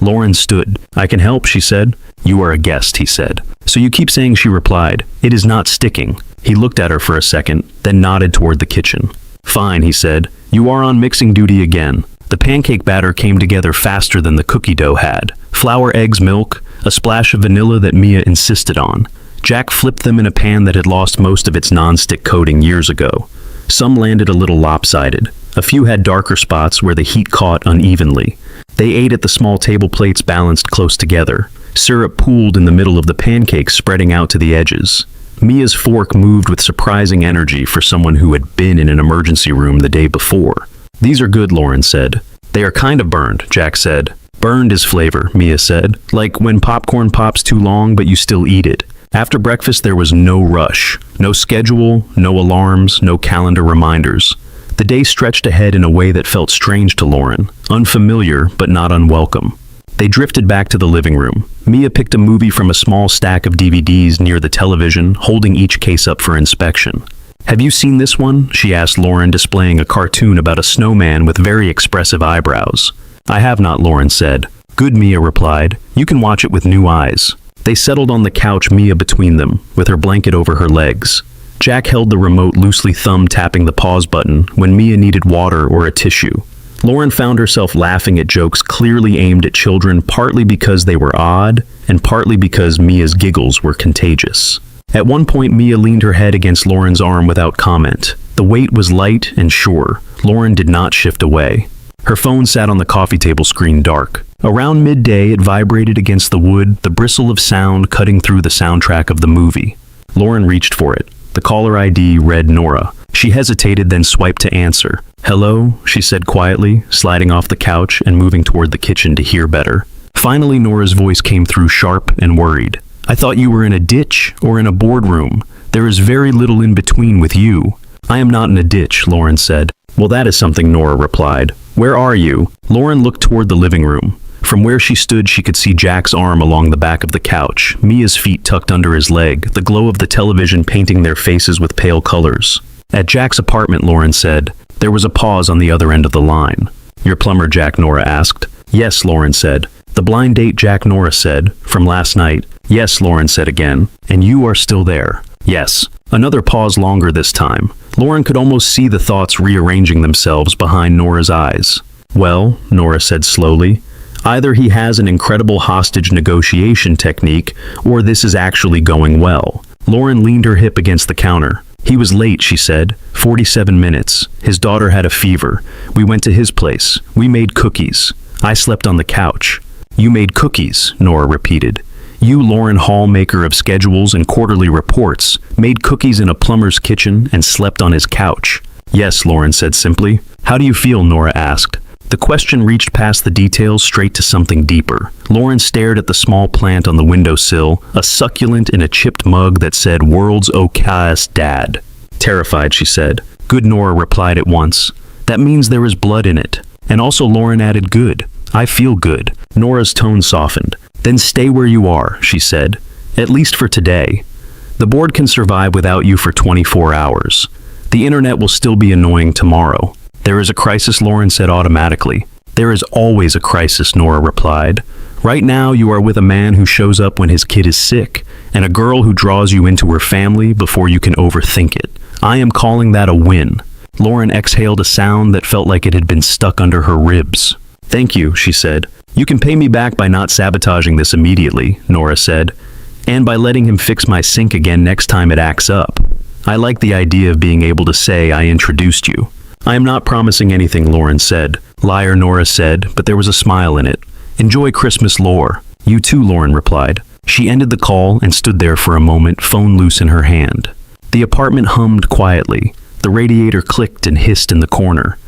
Lauren stood. I can help, she said. You are a guest, he said. So you keep saying, she replied. It is not sticking. He looked at her for a second, then nodded toward the kitchen. Fine, he said. You are on mixing duty again. The pancake batter came together faster than the cookie dough had. Flour, eggs, milk, a splash of vanilla that Mia insisted on. Jack flipped them in a pan that had lost most of its non-stick coating years ago. Some landed a little lopsided. A few had darker spots where the heat caught unevenly. They ate at the small table plates balanced close together. Syrup pooled in the middle of the pancakes, spreading out to the edges. Mia's fork moved with surprising energy for someone who had been in an emergency room the day before. These are good, Lauren said. They are kind of burned, Jack said. Burned is flavor, Mia said. Like when popcorn pops too long but you still eat it. After breakfast there was no rush. No schedule, no alarms, no calendar reminders. The day stretched ahead in a way that felt strange to Lauren. Unfamiliar but not unwelcome. They drifted back to the living room. Mia picked a movie from a small stack of DVDs near the television, holding each case up for inspection. "Have you seen this one?" she asked Lauren, displaying a cartoon about a snowman with very expressive eyebrows. "I have not," Lauren said. "Good," Mia replied. "You can watch it with new eyes." They settled on the couch, Mia between them, with her blanket over her legs. Jack held the remote, loosely thumb-tapping the pause button when Mia needed water or a tissue. Lauren found herself laughing at jokes clearly aimed at children, partly because they were odd, and partly because Mia's giggles were contagious. At one point, Mia leaned her head against Lauren's arm without comment. The weight was light and sure. Lauren did not shift away. Her phone sat on the coffee table screen, dark. Around midday, it vibrated against the wood, the bristle of sound cutting through the soundtrack of the movie. Lauren reached for it. The caller ID read Nora. She hesitated, then swiped to answer. "Hello," she said quietly, sliding off the couch and moving toward the kitchen to hear better. Finally, Nora's voice came through, sharp and worried. "I thought you were in a ditch or in a boardroom. There is very little in between with you." "I am not in a ditch," Lauren said. "Well, that is something," Nora replied. "Where are you?" Lauren looked toward the living room. From where she stood, she could see Jack's arm along the back of the couch, Mia's feet tucked under his leg, the glow of the television painting their faces with pale colors. "At Jack's apartment," Lauren said. There was a pause on the other end of the line. "Your plumber, Jack?" Nora asked. "Yes," Lauren said. "The blind date, Jack?" Nora said. "From last night?" "Yes," Lauren said again. "And you are still there?" "Yes." Another pause, longer this time. Lauren could almost see the thoughts rearranging themselves behind Nora's eyes. "Well," Nora said slowly, "either he has an incredible hostage negotiation technique, or this is actually going well." Lauren leaned her hip against the counter. "He was late," she said. 47 minutes. His daughter had a fever. We went to his place. We made cookies. I slept on the couch." "You made cookies," Nora repeated. "You, Lauren Hall, maker of schedules and quarterly reports, made cookies in a plumber's kitchen and slept on his couch." "Yes," Lauren said simply. "How do you feel?" Nora asked. The question reached past the details, straight to something deeper. Lauren stared at the small plant on the windowsill, a succulent in a chipped mug that said, "World's Okayest Dad." "Terrified," she said. "Good," Nora replied at once. "That means there is blood in it." And also Lauren added, "Good. I feel good." Nora's tone softened. "Then stay where you are," she said. "At least for today. The board can survive without you for 24 hours. The internet will still be annoying tomorrow." "There is a crisis," Lauren said automatically. "There is always a crisis," Nora replied. "Right now you are with a man who shows up when his kid is sick, and a girl who draws you into her family before you can overthink it. I am calling that a win." Lauren exhaled a sound that felt like it had been stuck under her ribs. "Thank you," she said. "You can pay me back by not sabotaging this immediately," Nora said, "and by letting him fix my sink again next time it acts up. I like the idea of being able to say I introduced you." "I am not promising anything," Lauren said. "Liar," Nora said, but there was a smile in it. "Enjoy Christmas lore." "You too," Lauren replied. She ended the call and stood there for a moment, phone loose in her hand. The apartment hummed quietly. The radiator clicked and hissed in the corner.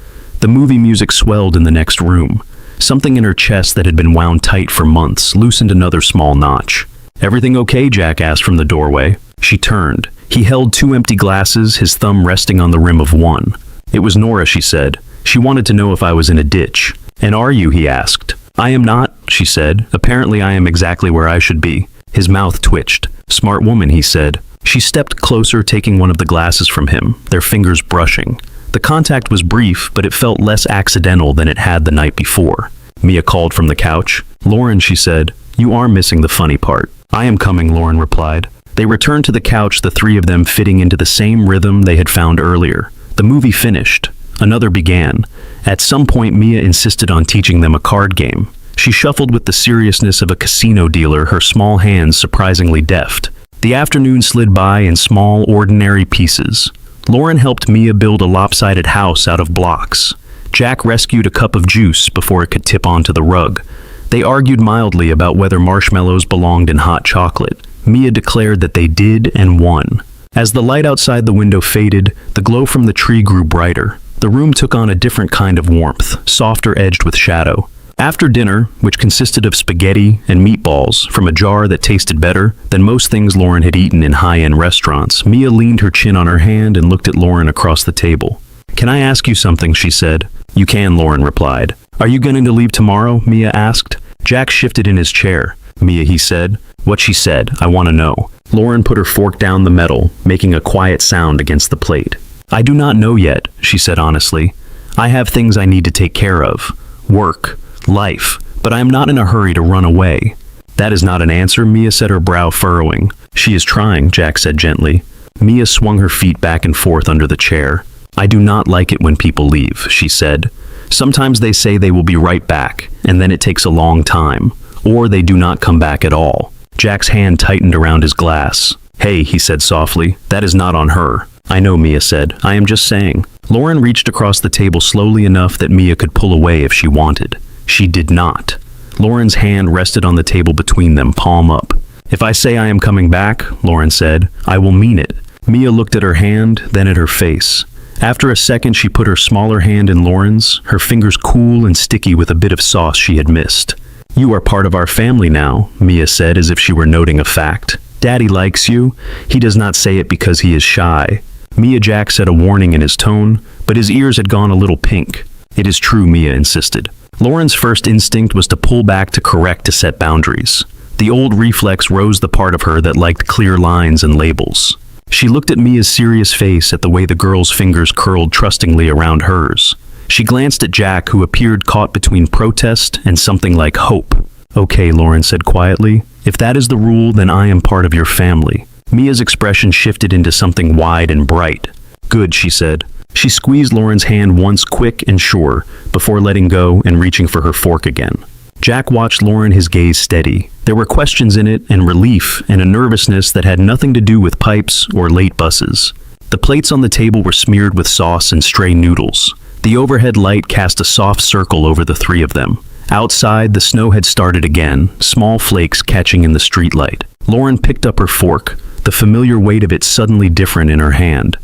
The movie music swelled in the next room. Something in her chest that had been wound tight for months loosened another small notch. "Everything okay?" Jack asked from the doorway. She turned. He held 2 empty glasses, his thumb resting on the rim of one. "It was Nora," she said. "She wanted to know if I was in a ditch." "And are you?" he asked. "I am not," she said. "Apparently I am exactly where I should be." His mouth twitched. "Smart woman," he said. She stepped closer, taking one of the glasses from him, their fingers brushing. The contact was brief, but it felt less accidental than it had the night before. Mia called from the couch. "Lauren," she said, "you are missing the funny part." "I am coming," Lauren replied. They returned to the couch, the three of them fitting into the same rhythm they had found earlier. The movie finished. Another began. At some point, Mia insisted on teaching them a card game. She shuffled with the seriousness of a casino dealer, her small hands surprisingly deft. The afternoon slid by in small, ordinary pieces. Lauren helped Mia build a lopsided house out of blocks. Jack rescued a cup of juice before it could tip onto the rug. They argued mildly about whether marshmallows belonged in hot chocolate. Mia declared that they did and won. As the light outside the window faded, the glow from the tree grew brighter. The room took on a different kind of warmth, softer edged with shadow. After dinner, which consisted of spaghetti and meatballs from a jar that tasted better than most things Lauren had eaten in high-end restaurants, Mia leaned her chin on her hand and looked at Lauren across the table. "Can I ask you something?" she said. "You can," Lauren replied. "Are you going to leave tomorrow?" Mia asked. Jack shifted in his chair. Mia, he said. What she said, I want to know. Lauren put her fork down the metal, making a quiet sound against the plate. I do not know yet, she said honestly. I have things I need to take care of. Work, life, but I am not in a hurry to run away. That is not an answer, Mia said, her brow furrowing. She is trying, Jack said gently. Mia swung her feet back and forth under the chair. I do not like it when people leave, she said. Sometimes they say they will be right back, and then it takes a long time. Or they do not come back at all. Jack's hand tightened around his glass. Hey, he said softly, that is not on her. I know, Mia said. I am just saying. Lauren reached across the table slowly enough that Mia could pull away if she wanted. She did not. Lauren's hand rested on the table between them, palm up. If I say I am coming back, Lauren said, I will mean it. Mia looked at her hand, then at her face. After a second, she put her smaller hand in Lauren's, her fingers cool and sticky with a bit of sauce she had missed. You are part of our family now, Mia said as if she were noting a fact. Daddy likes you. He does not say it because he is shy. Mia. Jack said a warning in his tone, but his ears had gone a little pink. It is true, Mia insisted. Lauren's first instinct was to pull back to set boundaries. The old reflex rose the part of her that liked clear lines and labels. She looked at Mia's serious face, at the way the girl's fingers curled trustingly around hers. She glanced at Jack, who appeared caught between protest and something like hope. Okay, Lauren said quietly. If that is the rule, then I am part of your family. Mia's expression shifted into something wide and bright. Good, she said. She squeezed Lauren's hand once, quick and sure, before letting go and reaching for her fork again. Jack watched Lauren, his gaze steady. There were questions in it, and relief, and a nervousness that had nothing to do with pipes or late buses. The plates on the table were smeared with sauce and stray noodles. The overhead light cast a soft circle over the three of them. Outside, the snow had started again, small flakes catching in the streetlight. Lauren picked up her fork, the familiar weight of it suddenly different in her hand.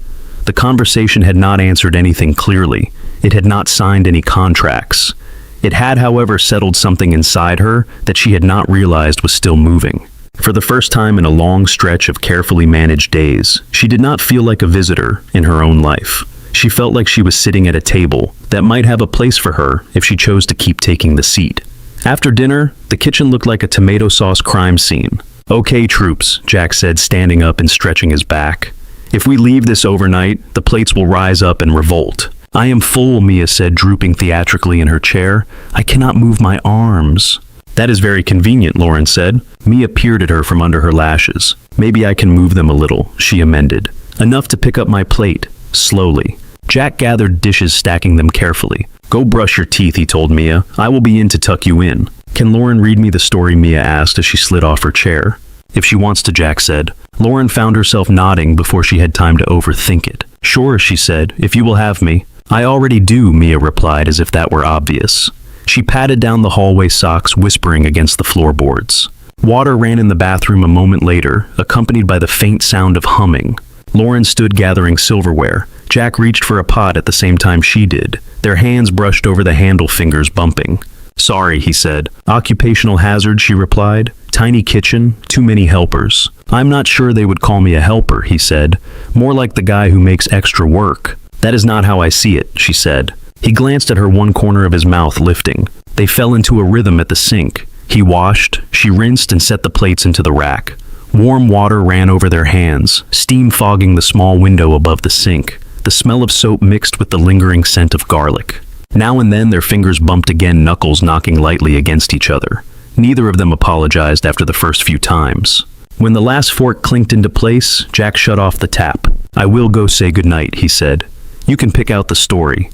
The conversation had not answered anything clearly. It had not signed any contracts. It had, however, settled something inside her that she had not realized was still moving. For the first time in a long stretch of carefully managed days, she did not feel like a visitor in her own life. She felt like she was sitting at a table that might have a place for her if she chose to keep taking the seat. After dinner, the kitchen looked like a tomato sauce crime scene. Okay, troops, Jack said, standing up and stretching his back. If we leave this overnight, the plates will rise up and revolt. I am full, Mia said, drooping theatrically in her chair. I cannot move my arms. That is very convenient, Lauren said. Mia peered at her from under her lashes. Maybe I can move them a little, she amended. Enough to pick up my plate, slowly. Jack gathered dishes, stacking them carefully. Go brush your teeth, he told Mia. I will be in to tuck you in. Can Lauren read me the story, Mia asked as she slid off her chair. If she wants to, Jack said. Lauren found herself nodding before she had time to overthink it. Sure, she said, if you will have me. I already do, Mia replied as if that were obvious. She patted down the hallway socks, whispering against the floorboards. Water ran in the bathroom a moment later, accompanied by the faint sound of humming. Lauren stood gathering silverware. Jack reached for a pot at the same time she did. Their hands brushed over the handle, fingers bumping. Sorry, he said. Occupational hazard, she replied. Tiny kitchen, too many helpers. I'm not sure they would call me a helper, he said. More like the guy who makes extra work. That is not how I see it, she said. He glanced at her, one corner of his mouth lifting. They fell into a rhythm at the sink. He washed, she rinsed and set the plates into the rack. Warm water ran over their hands, steam fogging the small window above the sink. The smell of soap mixed with the lingering scent of garlic. Now and then their fingers bumped again, knuckles knocking lightly against each other. Neither of them apologized after the first few times. When the last fork clinked into place, Jack shut off the tap. I will go say goodnight, he said. You can pick out the story.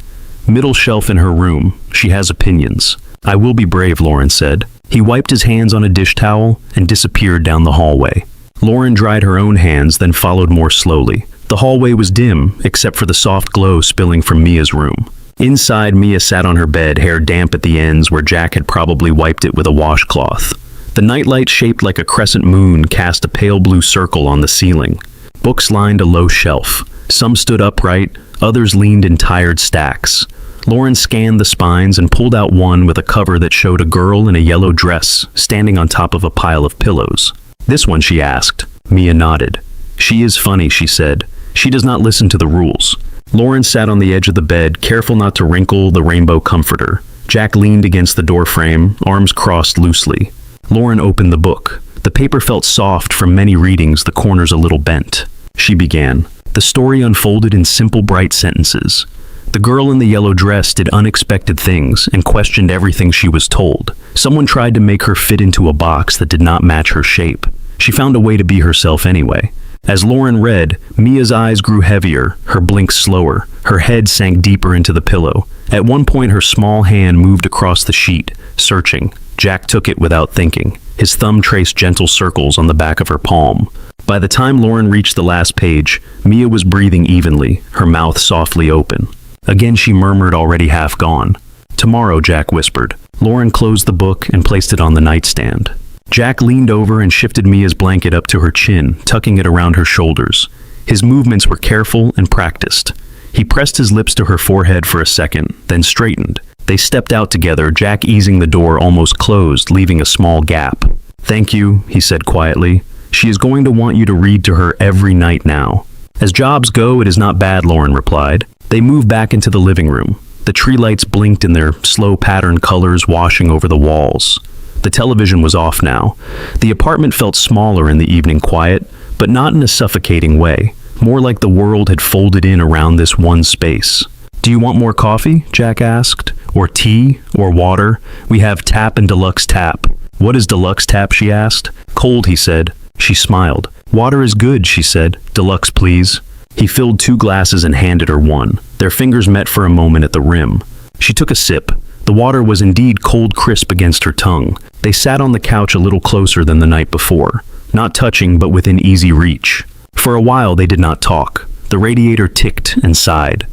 Middle shelf in her room. She has opinions. I will be brave, Lauren said. He wiped his hands on a dish towel and disappeared down the hallway. Lauren dried her own hands, then followed more slowly. The hallway was dim, except for the soft glow spilling from Mia's room. Inside, Mia sat on her bed, hair damp at the ends where Jack had probably wiped it with a washcloth. The nightlight, shaped like a crescent moon, cast a pale blue circle on the ceiling. Books lined a low shelf. Some stood upright, others leaned in tired stacks. Lauren scanned the spines and pulled out one with a cover that showed a girl in a yellow dress standing on top of a pile of pillows. This one, she asked. Mia nodded. She is funny, she said. She does not listen to the rules. Lauren sat on the edge of the bed, careful not to wrinkle the rainbow comforter. Jack leaned against the doorframe, arms crossed loosely. Lauren opened the book. The paper felt soft from many readings, the corners a little bent. She began. The story unfolded in simple, bright sentences. The girl in the yellow dress did unexpected things and questioned everything she was told. Someone tried to make her fit into a box that did not match her shape. She found a way to be herself anyway. As Lauren read, Mia's eyes grew heavier, her blinks slower. Her head sank deeper into the pillow. At one point, her small hand moved across the sheet, searching. Jack took it without thinking. His thumb traced gentle circles on the back of her palm. By the time Lauren reached the last page, Mia was breathing evenly, her mouth softly open. Again she murmured, already half gone. "Tomorrow," Jack whispered. Lauren closed the book and placed it on the nightstand. Jack leaned over and shifted Mia's blanket up to her chin, tucking it around her shoulders. His movements were careful and practiced. He pressed his lips to her forehead for a second, then straightened. They stepped out together, Jack easing the door almost closed, leaving a small gap. "Thank you," he said quietly. "She is going to want you to read to her every night now." "As jobs go, it is not bad," Lauren replied. They moved back into the living room. The tree lights blinked in their slow patterned colors, washing over the walls. The television was off now. The apartment felt smaller in the evening quiet, but not in a suffocating way. More like the world had folded in around this one space. "Do you want more coffee?" Jack asked. "Or tea? Or water? We have tap and deluxe tap." "What is deluxe tap?" she asked. "Cold," he said. She smiled. "Water is good," she said. "Deluxe, please." He filled 2 glasses and handed her one. Their fingers met for a moment at the rim. She took a sip. The water was indeed cold crisp against her tongue. They sat on the couch a little closer than the night before, not touching but within easy reach. For a while they did not talk. The radiator ticked and sighed.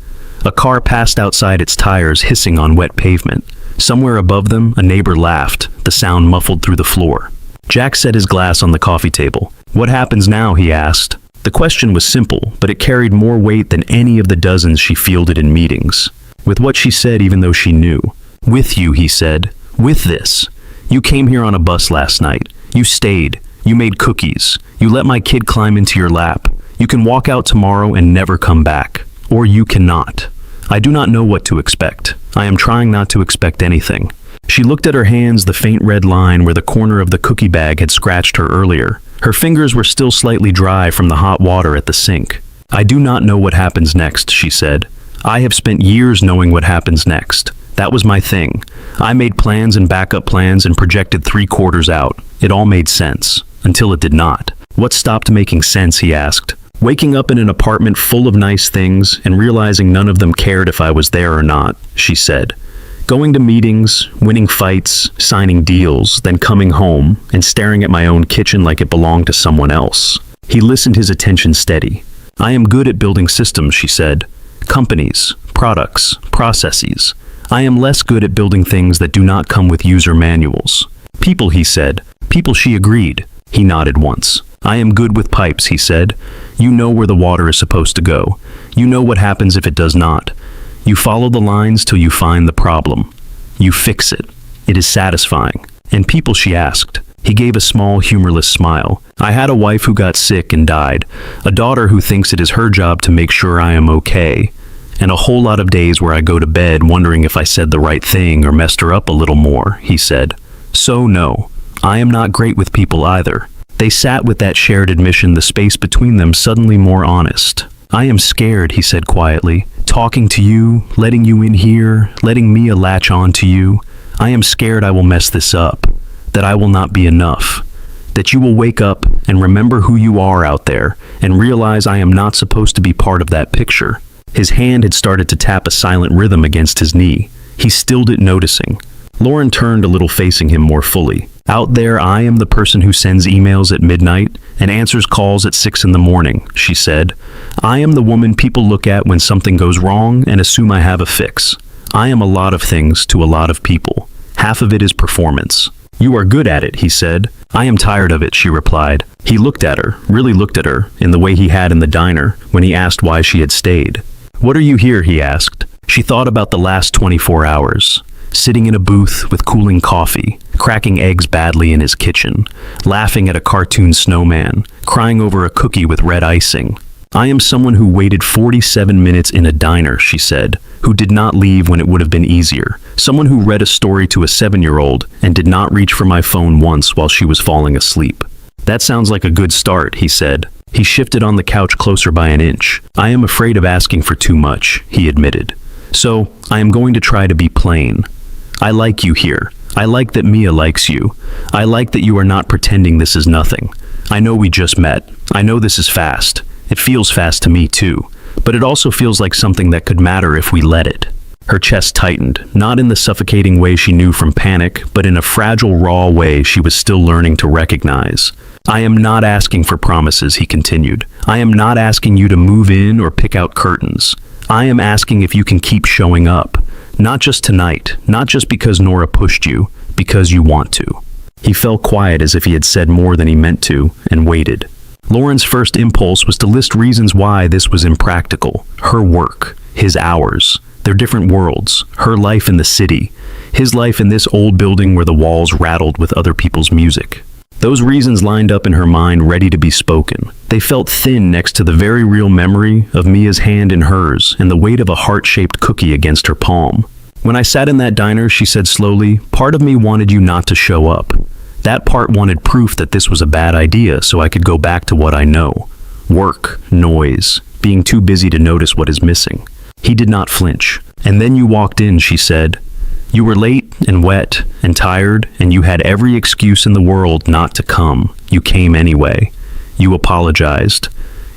A car passed outside its tires, hissing on wet pavement. Somewhere above them, a neighbor laughed, the sound muffled through the floor. Jack set his glass on the coffee table. "What happens now?" he asked. The question was simple, but it carried more weight than any of the dozens she fielded in meetings. With what she said, even though she knew. "With you," he said. "With this. You came here on a bus last night. You stayed. You made cookies. You let my kid climb into your lap. You can walk out tomorrow and never come back. Or you cannot. I do not know what to expect. I am trying not to expect anything." She looked at her hands, the faint red line where the corner of the cookie bag had scratched her earlier. Her fingers were still slightly dry from the hot water at the sink. "I do not know what happens next," she said. "I have spent years knowing what happens next. That was my thing. I made plans and backup plans and projected 3 quarters out. It all made sense. Until it did not." "What stopped making sense?" he asked. "Waking up in an apartment full of nice things and realizing none of them cared if I was there or not," she said. "Going to meetings, winning fights, signing deals, then coming home and staring at my own kitchen like it belonged to someone else." He listened, his attention steady. "I am good at building systems," she said. "Companies, products, processes. I am less good at building things that do not come with user manuals." "People," he said. "People," she agreed. He nodded once. "I am good with pipes," he said. "You know where the water is supposed to go. You know what happens if it does not. You follow the lines till you find the problem. You fix it. It is satisfying." "And people?" she asked. He gave a small, humorless smile. "I had a wife who got sick and died, a daughter who thinks it is her job to make sure I am okay, and a whole lot of days where I go to bed wondering if I said the right thing or messed her up a little more," he said. "So no, I am not great with people either." They sat with that shared admission, the space between them suddenly more honest. "I am scared," he said quietly. "Talking to you, letting you in here, letting Mia latch on to you. I am scared I will mess this up, that I will not be enough, that you will wake up and remember who you are out there and realize I am not supposed to be part of that picture." His hand had started to tap a silent rhythm against his knee. He stilled it, noticing. Lauren turned a little, facing him more fully. "Out there, I am the person who sends emails at midnight and answers calls at 6 in the morning," she said. "I am the woman people look at when something goes wrong and assume I have a fix. I am a lot of things to a lot of people. Half of it is performance." "You are good at it," he said. "I am tired of it," she replied. He looked at her, really looked at her, in the way he had in the diner when he asked why she had stayed. "What are you here?" he asked. She thought about the last 24 hours. Sitting in a booth with cooling coffee, cracking eggs badly in his kitchen, laughing at a cartoon snowman, crying over a cookie with red icing. I am someone who waited 47 minutes in a diner, she said, who did not leave when it would have been easier. Someone who read a story to a 7-year-old and did not reach for my phone once while she was falling asleep. That sounds like a good start, he said. He shifted on the couch closer by an inch. I am afraid of asking for too much, he admitted. So, I am going to try to be plain. I like you here. I like that Mia likes you. I like that you are not pretending this is nothing. I know we just met. I know this is fast. It feels fast to me too. But it also feels like something that could matter if we let it. Her chest tightened, not in the suffocating way she knew from panic, but in a fragile, raw way she was still learning to recognize. I am not asking for promises, he continued. I am not asking you to move in or pick out curtains. I am asking if you can keep showing up. Not just tonight, not just because Nora pushed you, because you want to. He fell quiet as if he had said more than he meant to, and waited. Lauren's first impulse was to list reasons why this was impractical. Her work, his hours, their different worlds, her life in the city, his life in this old building where the walls rattled with other people's music. Those reasons lined up in her mind, ready to be spoken. They felt thin next to the very real memory of Mia's hand in hers and the weight of a heart-shaped cookie against her palm. When I sat in that diner, she said slowly, part of me wanted you not to show up. That part wanted proof that this was a bad idea so I could go back to what I know. Work, noise, being too busy to notice what is missing. He did not flinch. And then you walked in, she said. You were late and wet and tired, and you had every excuse in the world not to come. You came anyway. You apologized.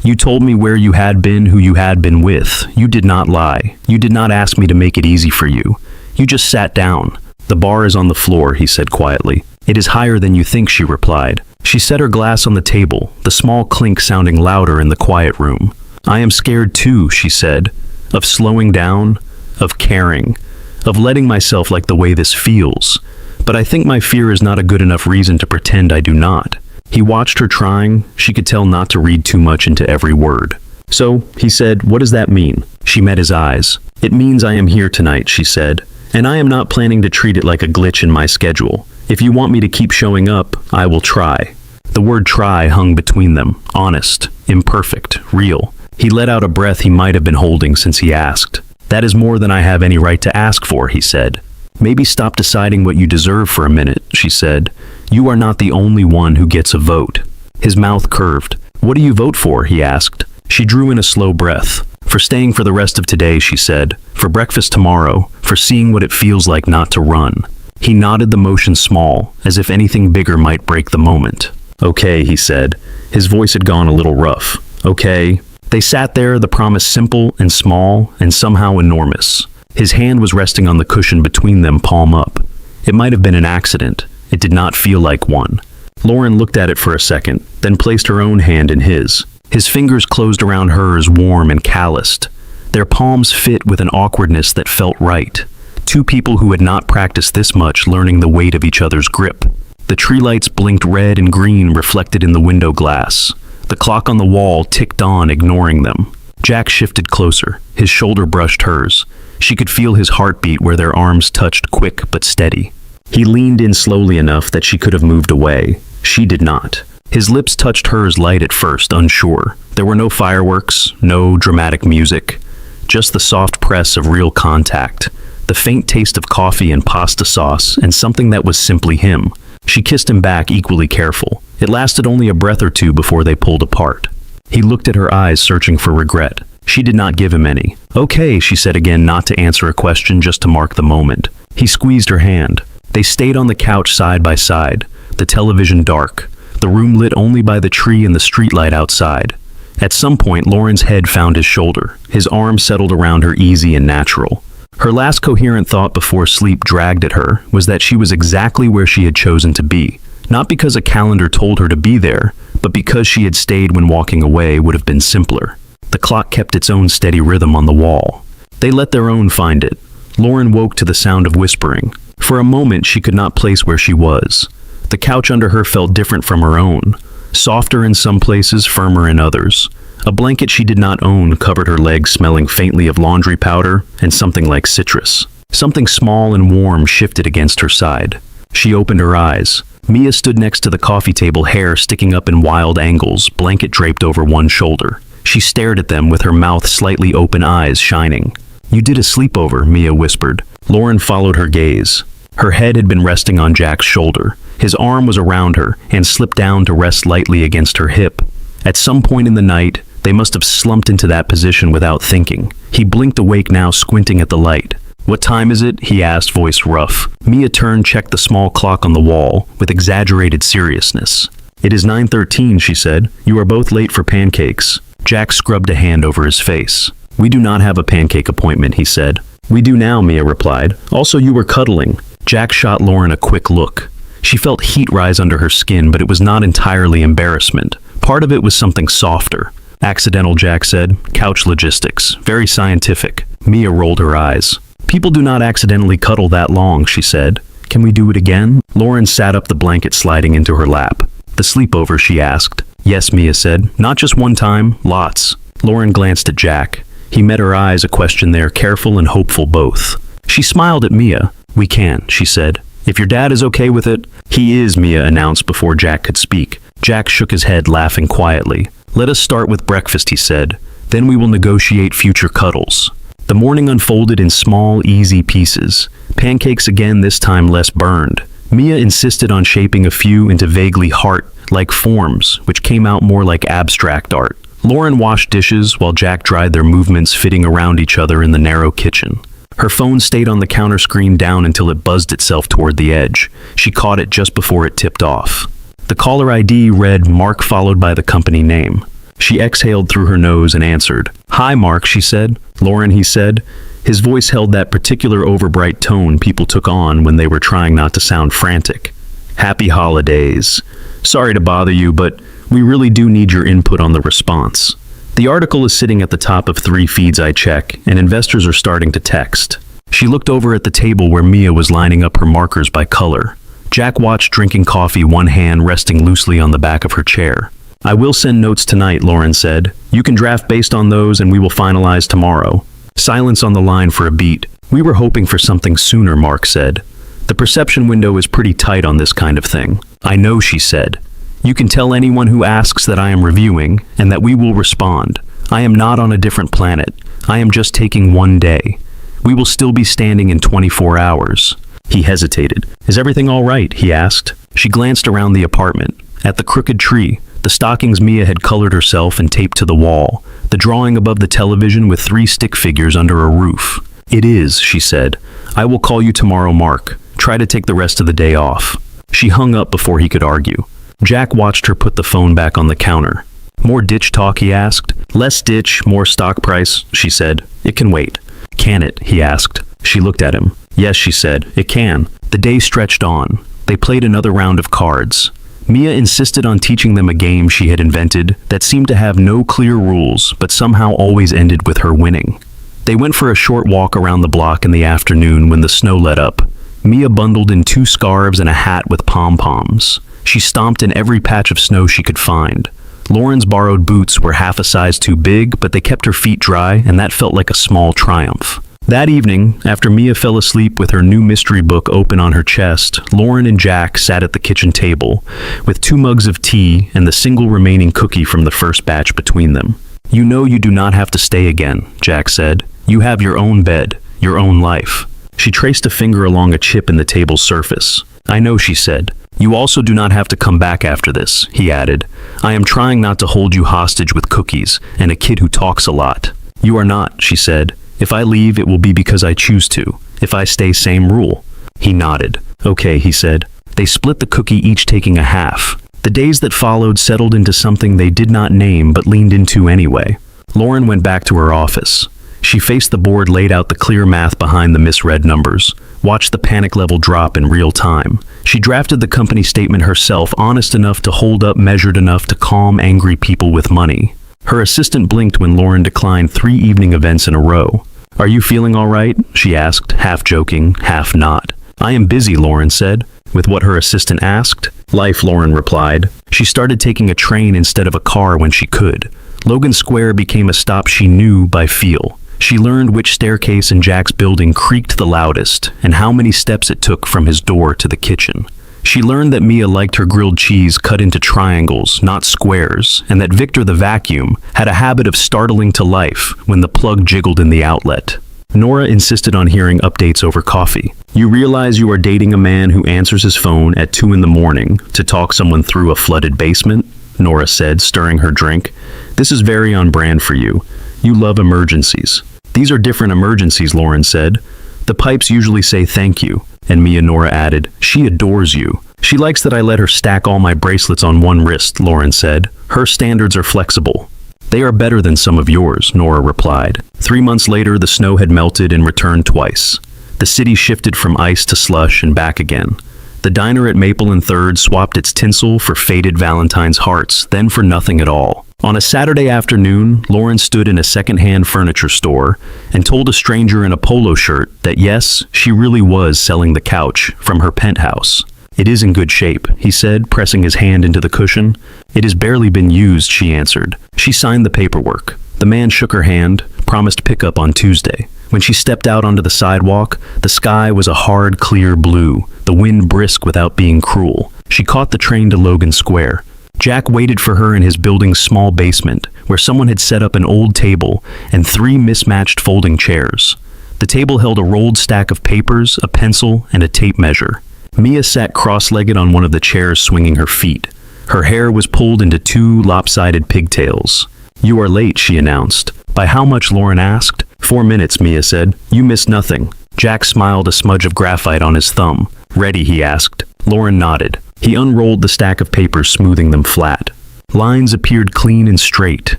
You told me where you had been, who you had been with. You did not lie. You did not ask me to make it easy for you. You just sat down. The bar is on the floor, he said quietly. It is higher than you think, she replied. She set her glass on the table, the small clink sounding louder in the quiet room. I am scared too, she said, of slowing down, of caring, of letting myself like the way this feels. But I think my fear is not a good enough reason to pretend I do not. He watched her trying. She could tell not to read too much into every word. So, he said, what does that mean? She met his eyes. It means I am here tonight, she said, and I am not planning to treat it like a glitch in my schedule. If you want me to keep showing up, I will try. The word try hung between them, honest, imperfect, real. He let out a breath he might have been holding since he asked. That is more than I have any right to ask for, he said. Maybe stop deciding what you deserve for a minute, she said. You are not the only one who gets a vote. His mouth curved. What do you vote for, he asked. She drew in a slow breath. For staying for the rest of today, she said. For breakfast tomorrow. For seeing what it feels like not to run. He nodded, the motion small, as if anything bigger might break the moment. Okay, he said. His voice had gone a little rough. Okay. They sat there, the promise simple and small and somehow enormous. His hand was resting on the cushion between them, palm up. It might have been an accident. It did not feel like one. Lauren looked at it for a second, then placed her own hand in his. His fingers closed around hers, warm and calloused. Their palms fit with an awkwardness that felt right. Two people who had not practiced this much learning the weight of each other's grip. The tree lights blinked red and green reflected in the window glass. The clock on the wall ticked on, ignoring them. Jack shifted closer. His shoulder brushed hers. She could feel his heartbeat where their arms touched, quick but steady. He leaned in slowly enough that she could have moved away. She did not. His lips touched hers light at first, unsure. There were no fireworks, no dramatic music. Just the soft press of real contact. The faint taste of coffee and pasta sauce, and something that was simply him. She kissed him back, equally careful. It lasted only a breath or two before they pulled apart. He looked at her eyes, searching for regret. She did not give him any. Okay, she said again, not to answer a question, just to mark the moment. He squeezed her hand. They stayed on the couch side by side, the television dark, the room lit only by the tree and the streetlight outside. At some point, Lauren's head found his shoulder. His arm settled around her, easy and natural. Her last coherent thought before sleep dragged at her was that she was exactly where she had chosen to be. Not because a calendar told her to be there, but because she had stayed when walking away would have been simpler. The clock kept its own steady rhythm on the wall. They let their own find it. Lauren woke to the sound of whispering. For a moment, she could not place where she was. The couch under her felt different from her own. Softer in some places, firmer in others. A blanket she did not own covered her legs, smelling faintly of laundry powder and something like citrus. Something small and warm shifted against her side. She opened her eyes. Mia stood next to the coffee table, hair sticking up in wild angles, blanket draped over one shoulder. She stared at them with her mouth slightly open, eyes shining. "You did a sleepover," Mia whispered. Lauren followed her gaze. Her head had been resting on Jack's shoulder. His arm was around her and slipped down to rest lightly against her hip. At some point in the night, they must have slumped into that position without thinking. He blinked awake now, squinting at the light. "What time is it?" he asked, voice rough. Mia turned, checked the small clock on the wall with exaggerated seriousness. "It is 9:13, she said. "You are both late for pancakes." Jack scrubbed a hand over his face. "We do not have a pancake appointment," he said. "We do now," Mia replied. "Also, you were cuddling." Jack shot Lauren a quick look. She felt heat rise under her skin, but it was not entirely embarrassment. Part of it was something softer. "Accidental," Jack said. "Couch logistics. Very scientific." Mia rolled her eyes. "People do not accidentally cuddle that long," she said. "Can we do it again?" Lauren sat up, the blanket sliding into her lap. "The sleepover?" she asked. "Yes," Mia said. "Not just one time, lots." Lauren glanced at Jack. He met her eyes, a question there, careful and hopeful both. She smiled at Mia. "We can," she said. "If your dad is okay with it." "He is," Mia announced before Jack could speak. Jack shook his head, laughing quietly. "Let us start with breakfast," he said. "Then we will negotiate future cuddles." The morning unfolded in small, easy pieces. Pancakes again, this time less burned. Mia insisted on shaping a few into vaguely heart-like forms, which came out more like abstract art. Lauren washed dishes while Jack dried their movements, fitting around each other in the narrow kitchen. Her phone stayed on the counter screen down until it buzzed itself toward the edge. She caught it just before it tipped off. The caller ID read Mark, followed by the company name. She exhaled through her nose and answered. "Hi, Mark," she said. "Lauren," he said. His voice held that particular overbright tone people took on when they were trying not to sound frantic. "Happy holidays. Sorry to bother you, but we really do need your input on the response. The article is sitting at the top of 3 feeds I check, and investors are starting to text." She looked over at the table where Mia was lining up her markers by color. Jack watched, drinking coffee, one hand resting loosely on the back of her chair. "I will send notes tonight," Lauren said. "You can draft based on those and we will finalize tomorrow." Silence on the line for a beat. "We were hoping for something sooner," Mark said. "The perception window is pretty tight on this kind of thing." "I know," she said. "You can tell anyone who asks that I am reviewing and that we will respond. I am not on a different planet. I am just taking one day. We will still be standing in 24 hours. He hesitated. "Is everything all right?" he asked. She glanced around the apartment. At the crooked tree, the stockings Mia had colored herself and taped to the wall, the drawing above the television with 3 stick figures under a roof. "It is," she said. "I will call you tomorrow, Mark. Try to take the rest of the day off." She hung up before he could argue. Jack watched her put the phone back on the counter. "More ditch talk?" he asked. "Less ditch, more stock price," she said. "It can wait." "Can it?" he asked. She looked at him. "Yes," she said, "it can." The day stretched on. They played another round of cards. Mia insisted on teaching them a game she had invented that seemed to have no clear rules, but somehow always ended with her winning. They went for a short walk around the block in the afternoon when the snow let up. Mia bundled in 2 scarves and a hat with pom-poms. She stomped in every patch of snow she could find. Lauren's borrowed boots were half a size too big, but they kept her feet dry, and that felt like a small triumph. That evening, after Mia fell asleep with her new mystery book open on her chest, Lauren and Jack sat at the kitchen table, with 2 mugs of tea and the single remaining cookie from the first batch between them. "You know you do not have to stay again," Jack said. "You have your own bed, your own life." She traced a finger along a chip in the table's surface. "I know," she said. "You also do not have to come back after this," he added. "I am trying not to hold you hostage with cookies and a kid who talks a lot." "You are not," she said. "If I leave, it will be because I choose to. If I stay, same rule." He nodded. "Okay," he said. They split the cookie, each taking a half. The days that followed settled into something they did not name but leaned into anyway. Lauren went back to her office. She faced the board, laid out the clear math behind the misread numbers, watched the panic level drop in real time. She drafted the company statement herself, honest enough to hold up, measured enough to calm angry people with money. Her assistant blinked when Lauren declined 3 evening events in a row. "Are you feeling all right?" she asked, half joking, half not. "I am busy," Lauren said. With what her assistant asked? "Life," Lauren replied. She started taking a train instead of a car when she could. Logan Square became a stop she knew by feel. She learned which staircase in Jack's building creaked the loudest and how many steps it took from his door to the kitchen. She learned that Mia liked her grilled cheese cut into triangles, not squares, and that Victor the vacuum had a habit of startling to life when the plug jiggled in the outlet. Nora insisted on hearing updates over coffee. You realize you are dating a man who answers his phone at 2 in the morning to talk someone through a flooded basement? Nora said, stirring her drink. This is very on brand for you. You love emergencies. These are different emergencies, Lauren said. The pipes usually say thank you. And Nora added, she adores you. She likes that I let her stack all my bracelets on one wrist, Lauren said. Her standards are flexible. They are better than some of yours, Nora replied. 3 months later, the snow had melted and returned twice. The city shifted from ice to slush and back again. The diner at Maple and Third swapped its tinsel for faded Valentine's hearts, then for nothing at all. On a Saturday afternoon, Lauren stood in a second-hand furniture store and told a stranger in a polo shirt that yes, she really was selling the couch from her penthouse. It is in good shape, he said, pressing his hand into the cushion. It has barely been used, she answered. She signed the paperwork. The man shook her hand, promised pickup on Tuesday. When she stepped out onto the sidewalk, the sky was a hard, clear blue, the wind brisk without being cruel. She caught the train to Logan Square. Jack waited for her in his building's small basement, where someone had set up an old table and 3 mismatched folding chairs. The table held a rolled stack of papers, a pencil, and a tape measure. Mia sat cross-legged on one of the chairs, swinging her feet. Her hair was pulled into 2 lopsided pigtails. You are late, she announced. By how much, Lauren asked. 4 minutes, Mia said. You missed nothing. Jack smiled, a smudge of graphite on his thumb. Ready, he asked. Lauren nodded. He unrolled the stack of papers, smoothing them flat. Lines appeared clean and straight.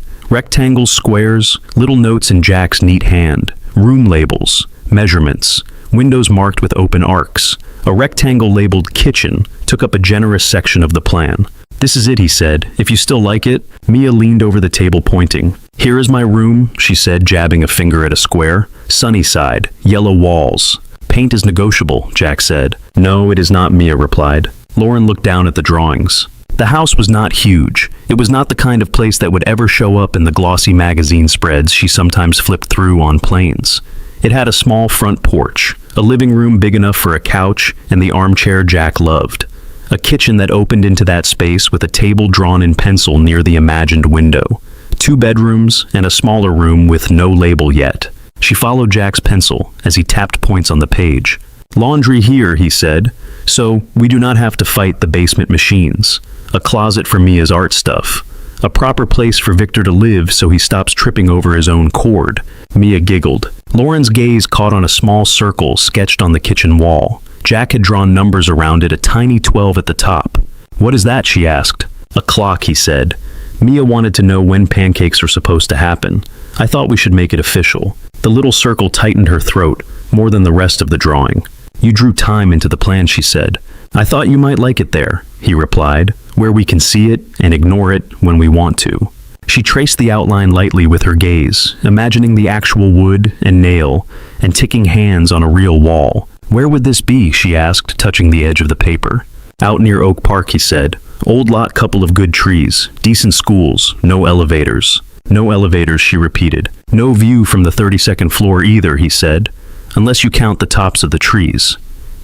Rectangles, squares, little notes in Jack's neat hand. Room labels, measurements, windows marked with open arcs. A rectangle labeled kitchen took up a generous section of the plan. This is it, he said. If you still like it. Mia leaned over the table, pointing. Here is my room, she said, jabbing a finger at a square. Sunny side, yellow walls. Paint is negotiable, Jack said. No, it is not, Mia replied. Lauren looked down at the drawings. The house was not huge. It was not the kind of place that would ever show up in the glossy magazine spreads she sometimes flipped through on planes. It had a small front porch, a living room big enough for a couch and the armchair Jack loved, a kitchen that opened into that space with a table drawn in pencil near the imagined window, 2 bedrooms and a smaller room with no label yet. She followed Jack's pencil as he tapped points on the page. Laundry here, he said, so we do not have to fight the basement machines. A closet for Mia's art stuff. A proper place for Victor to live so he stops tripping over his own chord. Mia giggled. Lauren's gaze caught on a small circle sketched on the kitchen wall. Jack had drawn numbers around it, a tiny 12 at the top. What is that, she asked. A clock, he said. Mia wanted to know when pancakes were supposed to happen. I thought we should make it official. The little circle tightened her throat, more than the rest of the drawing. You drew time into the plan, she said. I thought you might like it there, he replied, where we can see it and ignore it when we want to. She traced the outline lightly with her gaze, imagining the actual wood and nail and ticking hands on a real wall. Where would this be, she asked, touching the edge of the paper. Out near Oak Park, he said. Old lot, couple of good trees, decent schools, no elevators. No elevators, she repeated. No view from the 32nd floor either, he said, unless you count the tops of the trees.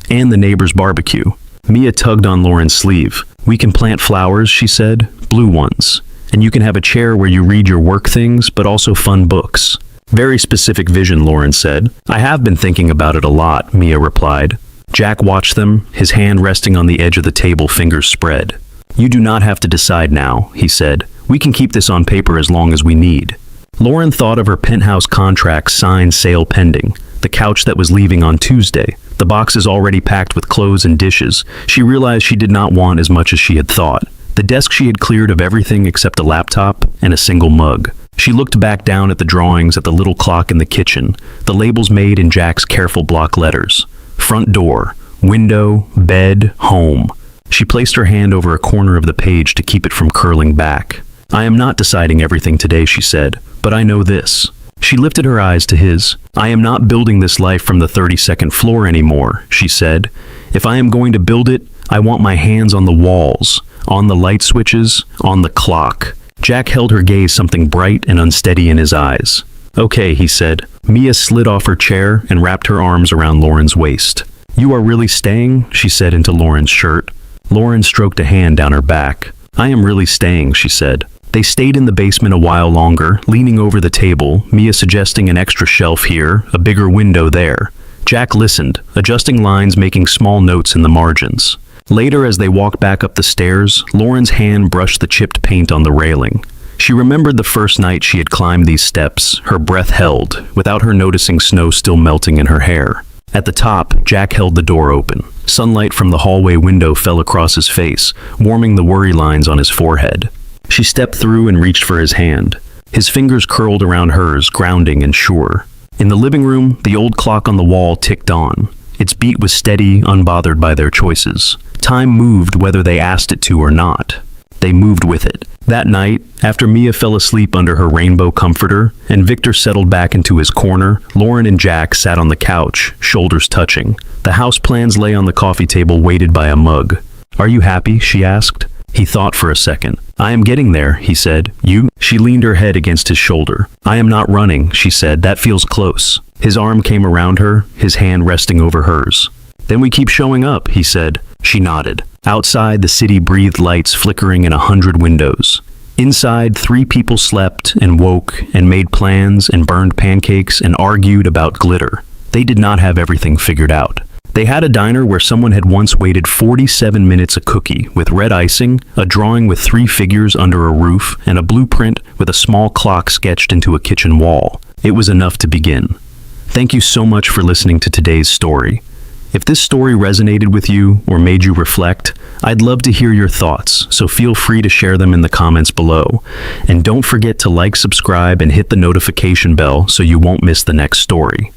And the neighbor's barbecue. Mia tugged on Lauren's sleeve. We can plant flowers, she said, blue ones. And you can have a chair where you read your work things, but also fun books. Very specific vision, Lauren said. I have been thinking about it a lot, Mia replied. Jack watched them, his hand resting on the edge of the table, fingers spread. You do not have to decide now, he said. We can keep this on paper as long as we need. Lauren thought of her penthouse contract, signed, sale pending, the couch that was leaving on Tuesday, the boxes already packed with clothes and dishes. She realized she did not want as much as she had thought. The desk she had cleared of everything except a laptop and a single mug. She looked back down at the drawings, at the little clock in the kitchen, the labels made in Jack's careful block letters. Front door, window, bed, home. She placed her hand over a corner of the page to keep it from curling back. I am not deciding everything today, she said, but I know this. She lifted her eyes to his. I am not building this life from the 32nd floor anymore, she said. If I am going to build it, I want my hands on the walls, on the light switches, on the clock. Jack held her gaze, something bright and unsteady in his eyes. Okay, he said. Mia slid off her chair and wrapped her arms around Lauren's waist. You are really staying? She said into Lauren's shirt. Lauren stroked a hand down her back. "I am really staying," she said. They stayed in the basement a while longer, leaning over the table, Mia suggesting an extra shelf here, a bigger window there. Jack listened, adjusting lines, making small notes in the margins. Later, as they walked back up the stairs, Lauren's hand brushed the chipped paint on the railing. She remembered the first night she had climbed these steps, her breath held, without her noticing snow still melting in her hair. At the top, Jack held the door open. Sunlight from the hallway window fell across his face, warming the worry lines on his forehead. She stepped through and reached for his hand. His fingers curled around hers, grounding and sure. In the living room, the old clock on the wall ticked on. Its beat was steady, unbothered by their choices. Time moved whether they asked it to or not. They moved with it. That night, after Mia fell asleep under her rainbow comforter and Victor settled back into his corner, Lauren and Jack sat on the couch, shoulders touching. The house plans lay on the coffee table, weighted by a mug. "Are you happy?" she asked. He thought for a second. "I am getting there," he said. "You?" She leaned her head against his shoulder. "I am not running," she said. "That feels close." His arm came around her, his hand resting over hers. "Then we keep showing up," he said. She nodded. Outside, the city breathed lights flickering in 100 windows. Inside, 3 people slept and woke and made plans and burned pancakes and argued about glitter. They did not have everything figured out. They had a diner where someone had once waited 47 minutes a cookie with red icing, a drawing with 3 figures under a roof, and a blueprint with a small clock sketched into a kitchen wall. It was enough to begin. Thank you so much for listening to today's story. If this story resonated with you or made you reflect, I'd love to hear your thoughts, so feel free to share them in the comments below. And don't forget to like, subscribe, and hit the notification bell so you won't miss the next story.